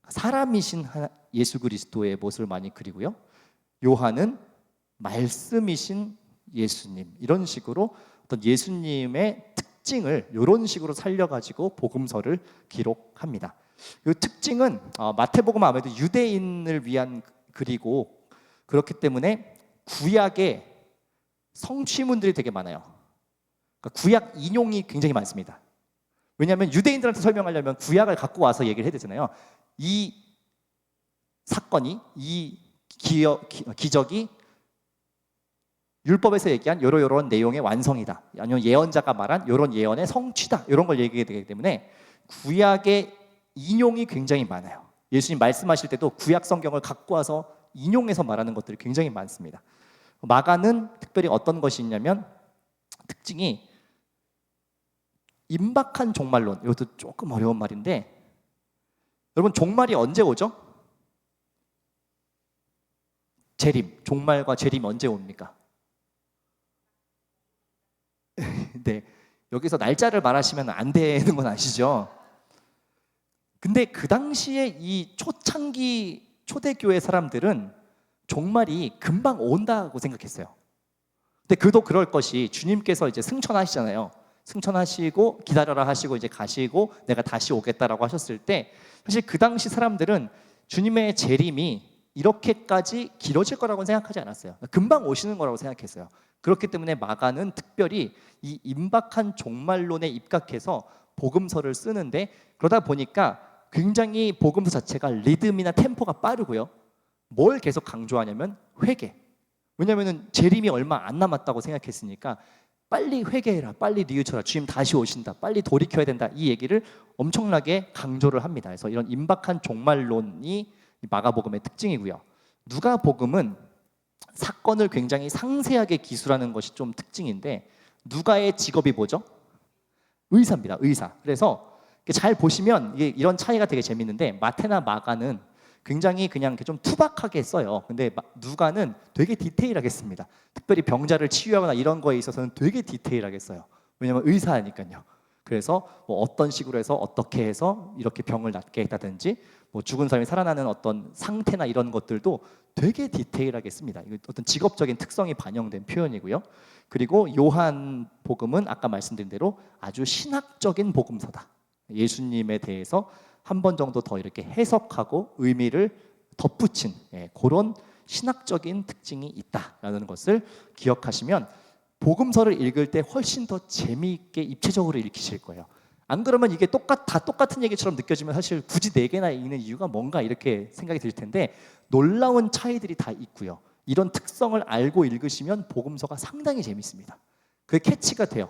사람이신 예수 그리스도의 모습을 많이 그리고요. 요한은 말씀이신 예수님, 이런 식으로 어떤 예수님의 특징을 이런 식으로 살려가지고 복음서를 기록합니다. 이 특징은 마태복음은 아무래도 유대인을 위한 글이고 그렇기 때문에 구약에 성취문들이 되게 많아요. 그러니까 구약 인용이 굉장히 많습니다. 왜냐하면 유대인들한테 설명하려면 구약을 갖고 와서 얘기를 해야 되잖아요. 이 사건이, 이 기적이 율법에서 얘기한 요런 내용의 완성이다, 아니면 예언자가 말한 요런 예언의 성취다, 이런 걸 얘기해야 되기 때문에 구약의 인용이 굉장히 많아요. 예수님 말씀하실 때도 구약 성경을 갖고 와서 인용해서 말하는 것들이 굉장히 많습니다. 마가는 특별히 어떤 것이 있냐면 특징이 임박한 종말론, 이것도 조금 어려운 말인데, 여러분 종말이 언제 오죠? 재림, 종말과 재림이 언제 옵니까? 네, 여기서 날짜를 말하시면 안 되는 건 아시죠? 근데 그 당시에 이 초창기 초대교회 사람들은 종말이 금방 온다고 생각했어요. 근데 그도 그럴 것이, 주님께서 이제 승천하시잖아요. 승천하시고 기다려라 하시고 이제 가시고 내가 다시 오겠다라고 하셨을 때, 사실 그 당시 사람들은 주님의 재림이 이렇게까지 길어질 거라고 생각하지 않았어요. 금방 오시는 거라고 생각했어요. 그렇기 때문에 마가는 특별히 이 임박한 종말론에 입각해서 복음서를 쓰는데, 그러다 보니까 굉장히 복음서 자체가 리듬이나 템포가 빠르고요. 뭘 계속 강조하냐면 회개. 왜냐하면 재림이 얼마 안 남았다고 생각했으니까 빨리 회개해라, 빨리 뉘우쳐라, 주님 다시 오신다, 빨리 돌이켜야 된다, 이 얘기를 엄청나게 강조를 합니다. 그래서 이런 임박한 종말론이 마가복음의 특징이고요. 누가복음은 사건을 굉장히 상세하게 기술하는 것이 좀 특징인데, 누가의 직업이 뭐죠? 의사입니다. 의사. 그래서 잘 보시면 이런 차이가 되게 재밌는데, 마태나 마가는 굉장히 그냥 좀 투박하게 써요. 근데 누가는 되게 디테일하게 씁니다. 특별히 병자를 치유하거나 이런 거에 있어서는 되게 디테일하게 써요. 왜냐하면 의사니까요. 그래서 뭐 어떤 식으로 해서 어떻게 해서 이렇게 병을 낫게 했다든지, 뭐 죽은 사람이 살아나는 어떤 상태나 이런 것들도 되게 디테일하게 씁니다. 이거 어떤 직업적인 특성이 반영된 표현이고요. 그리고 요한 복음은 아까 말씀드린 대로 아주 신학적인 복음서다. 예수님에 대해서 한 번 정도 더 이렇게 해석하고 의미를 덧붙인 그런 신학적인 특징이 있다라는 것을 기억하시면 복음서를 읽을 때 훨씬 더 재미있게 입체적으로 읽히실 거예요. 안 그러면 이게 다 똑같은 얘기처럼 느껴지면 사실 굳이 4개나 읽는 이유가 뭔가 이렇게 생각이 들 텐데, 놀라운 차이들이 다 있고요. 이런 특성을 알고 읽으시면 복음서가 상당히 재밌습니다. 그게 캐치가 돼요.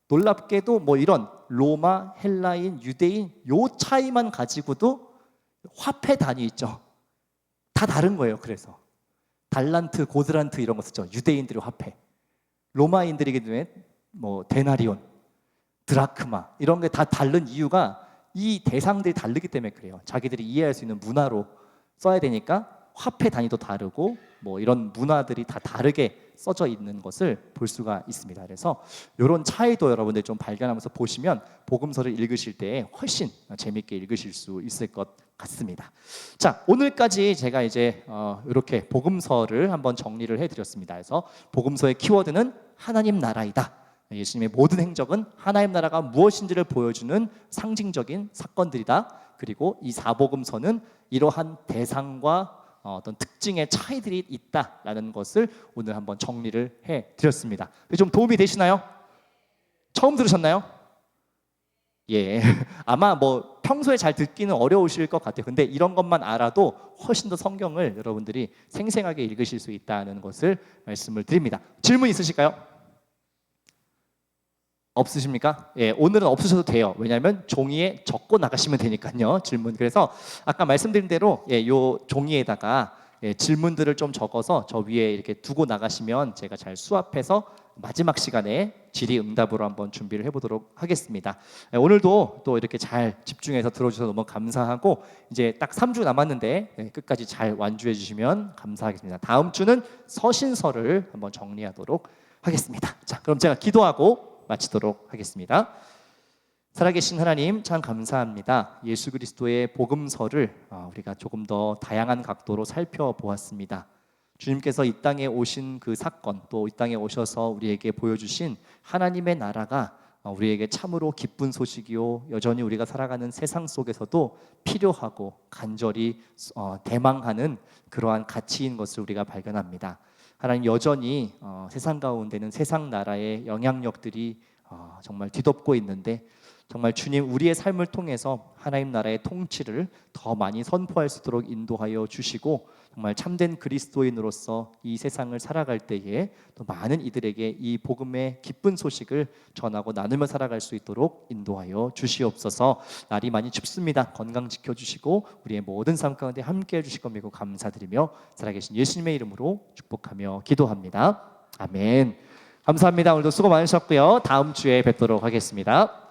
놀랍게도 뭐 이런 로마, 헬라인, 유대인 요 차이만 가지고도 화폐 단위 있죠. 다 다른 거예요. 그래서 달란트, 고드란트 이런 거 쓰죠. 유대인들의 화폐. 로마인들이기 때문에 뭐 데나리온, 드라크마 이런 게 다 다른 이유가 이 대상들이 다르기 때문에 그래요. 자기들이 이해할 수 있는 문화로 써야 되니까 화폐 단위도 다르고 뭐 이런 문화들이 다 다르게 써져 있는 것을 볼 수가 있습니다. 그래서 이런 차이도 여러분들 좀 발견하면서 보시면 복음서를 읽으실 때 훨씬 재밌게 읽으실 수 있을 것 같습니다. 자, 오늘까지 제가 이제 이렇게 복음서를 한번 정리를 해드렸습니다. 그래서 복음서의 키워드는 하나님 나라이다. 예수님의 모든 행적은 하나님 나라가 무엇인지를 보여주는 상징적인 사건들이다. 그리고 이 사복음서는 이러한 대상과 어떤 특징의 차이들이 있다라는 것을 오늘 한번 정리를 해드렸습니다. 좀 도움이 되시나요? 처음 들으셨나요? 예, 아마 뭐 평소에 잘 듣기는 어려우실 것 같아요. 근데 이런 것만 알아도 훨씬 더 성경을 여러분들이 생생하게 읽으실 수 있다는 것을 말씀을 드립니다. 질문 있으실까요? 없으십니까? 예, 오늘은 없으셔도 돼요. 왜냐하면 종이에 적고 나가시면 되니까요. 질문. 그래서 아까 말씀드린 대로 요 종이에다가 질문들을 좀 적어서 저 위에 이렇게 두고 나가시면 제가 잘 수합해서 마지막 시간에 질의응답으로 한번 준비를 해보도록 하겠습니다. 오늘도 또 이렇게 잘 집중해서 들어주셔서 너무 감사하고 이제 딱 3주 남았는데 끝까지 잘 완주해 주시면 감사하겠습니다. 다음 주는 서신서를 한번 정리하도록 하겠습니다. 자, 그럼 제가 기도하고 마치도록 하겠습니다. 살아계신 하나님 참 감사합니다. 예수 그리스도의 복음서를 우리가 조금 더 다양한 각도로 살펴보았습니다. 주님께서 이 땅에 오신 그 사건, 또 이 땅에 오셔서 우리에게 보여주신 하나님의 나라가 우리에게 참으로 기쁜 소식이요, 여전히 우리가 살아가는 세상 속에서도 필요하고 간절히 대망하는 그러한 가치인 것을 우리가 발견합니다. 하나님, 여전히 세상 가운데는 세상 나라의 영향력들이 정말 뒤덮고 있는데, 정말 주님, 우리의 삶을 통해서 하나님 나라의 통치를 더 많이 선포할 수 있도록 인도하여 주시고, 정말 참된 그리스도인으로서 이 세상을 살아갈 때에 또 많은 이들에게 이 복음의 기쁜 소식을 전하고 나누며 살아갈 수 있도록 인도하여 주시옵소서. 날이 많이 춥습니다. 건강 지켜주시고 우리의 모든 삶 가운데 함께해 주실 것 믿고 감사드리며 살아계신 예수님의 이름으로 축복하며 기도합니다. 아멘. 감사합니다. 오늘도 수고 많으셨고요. 다음 주에 뵙도록 하겠습니다.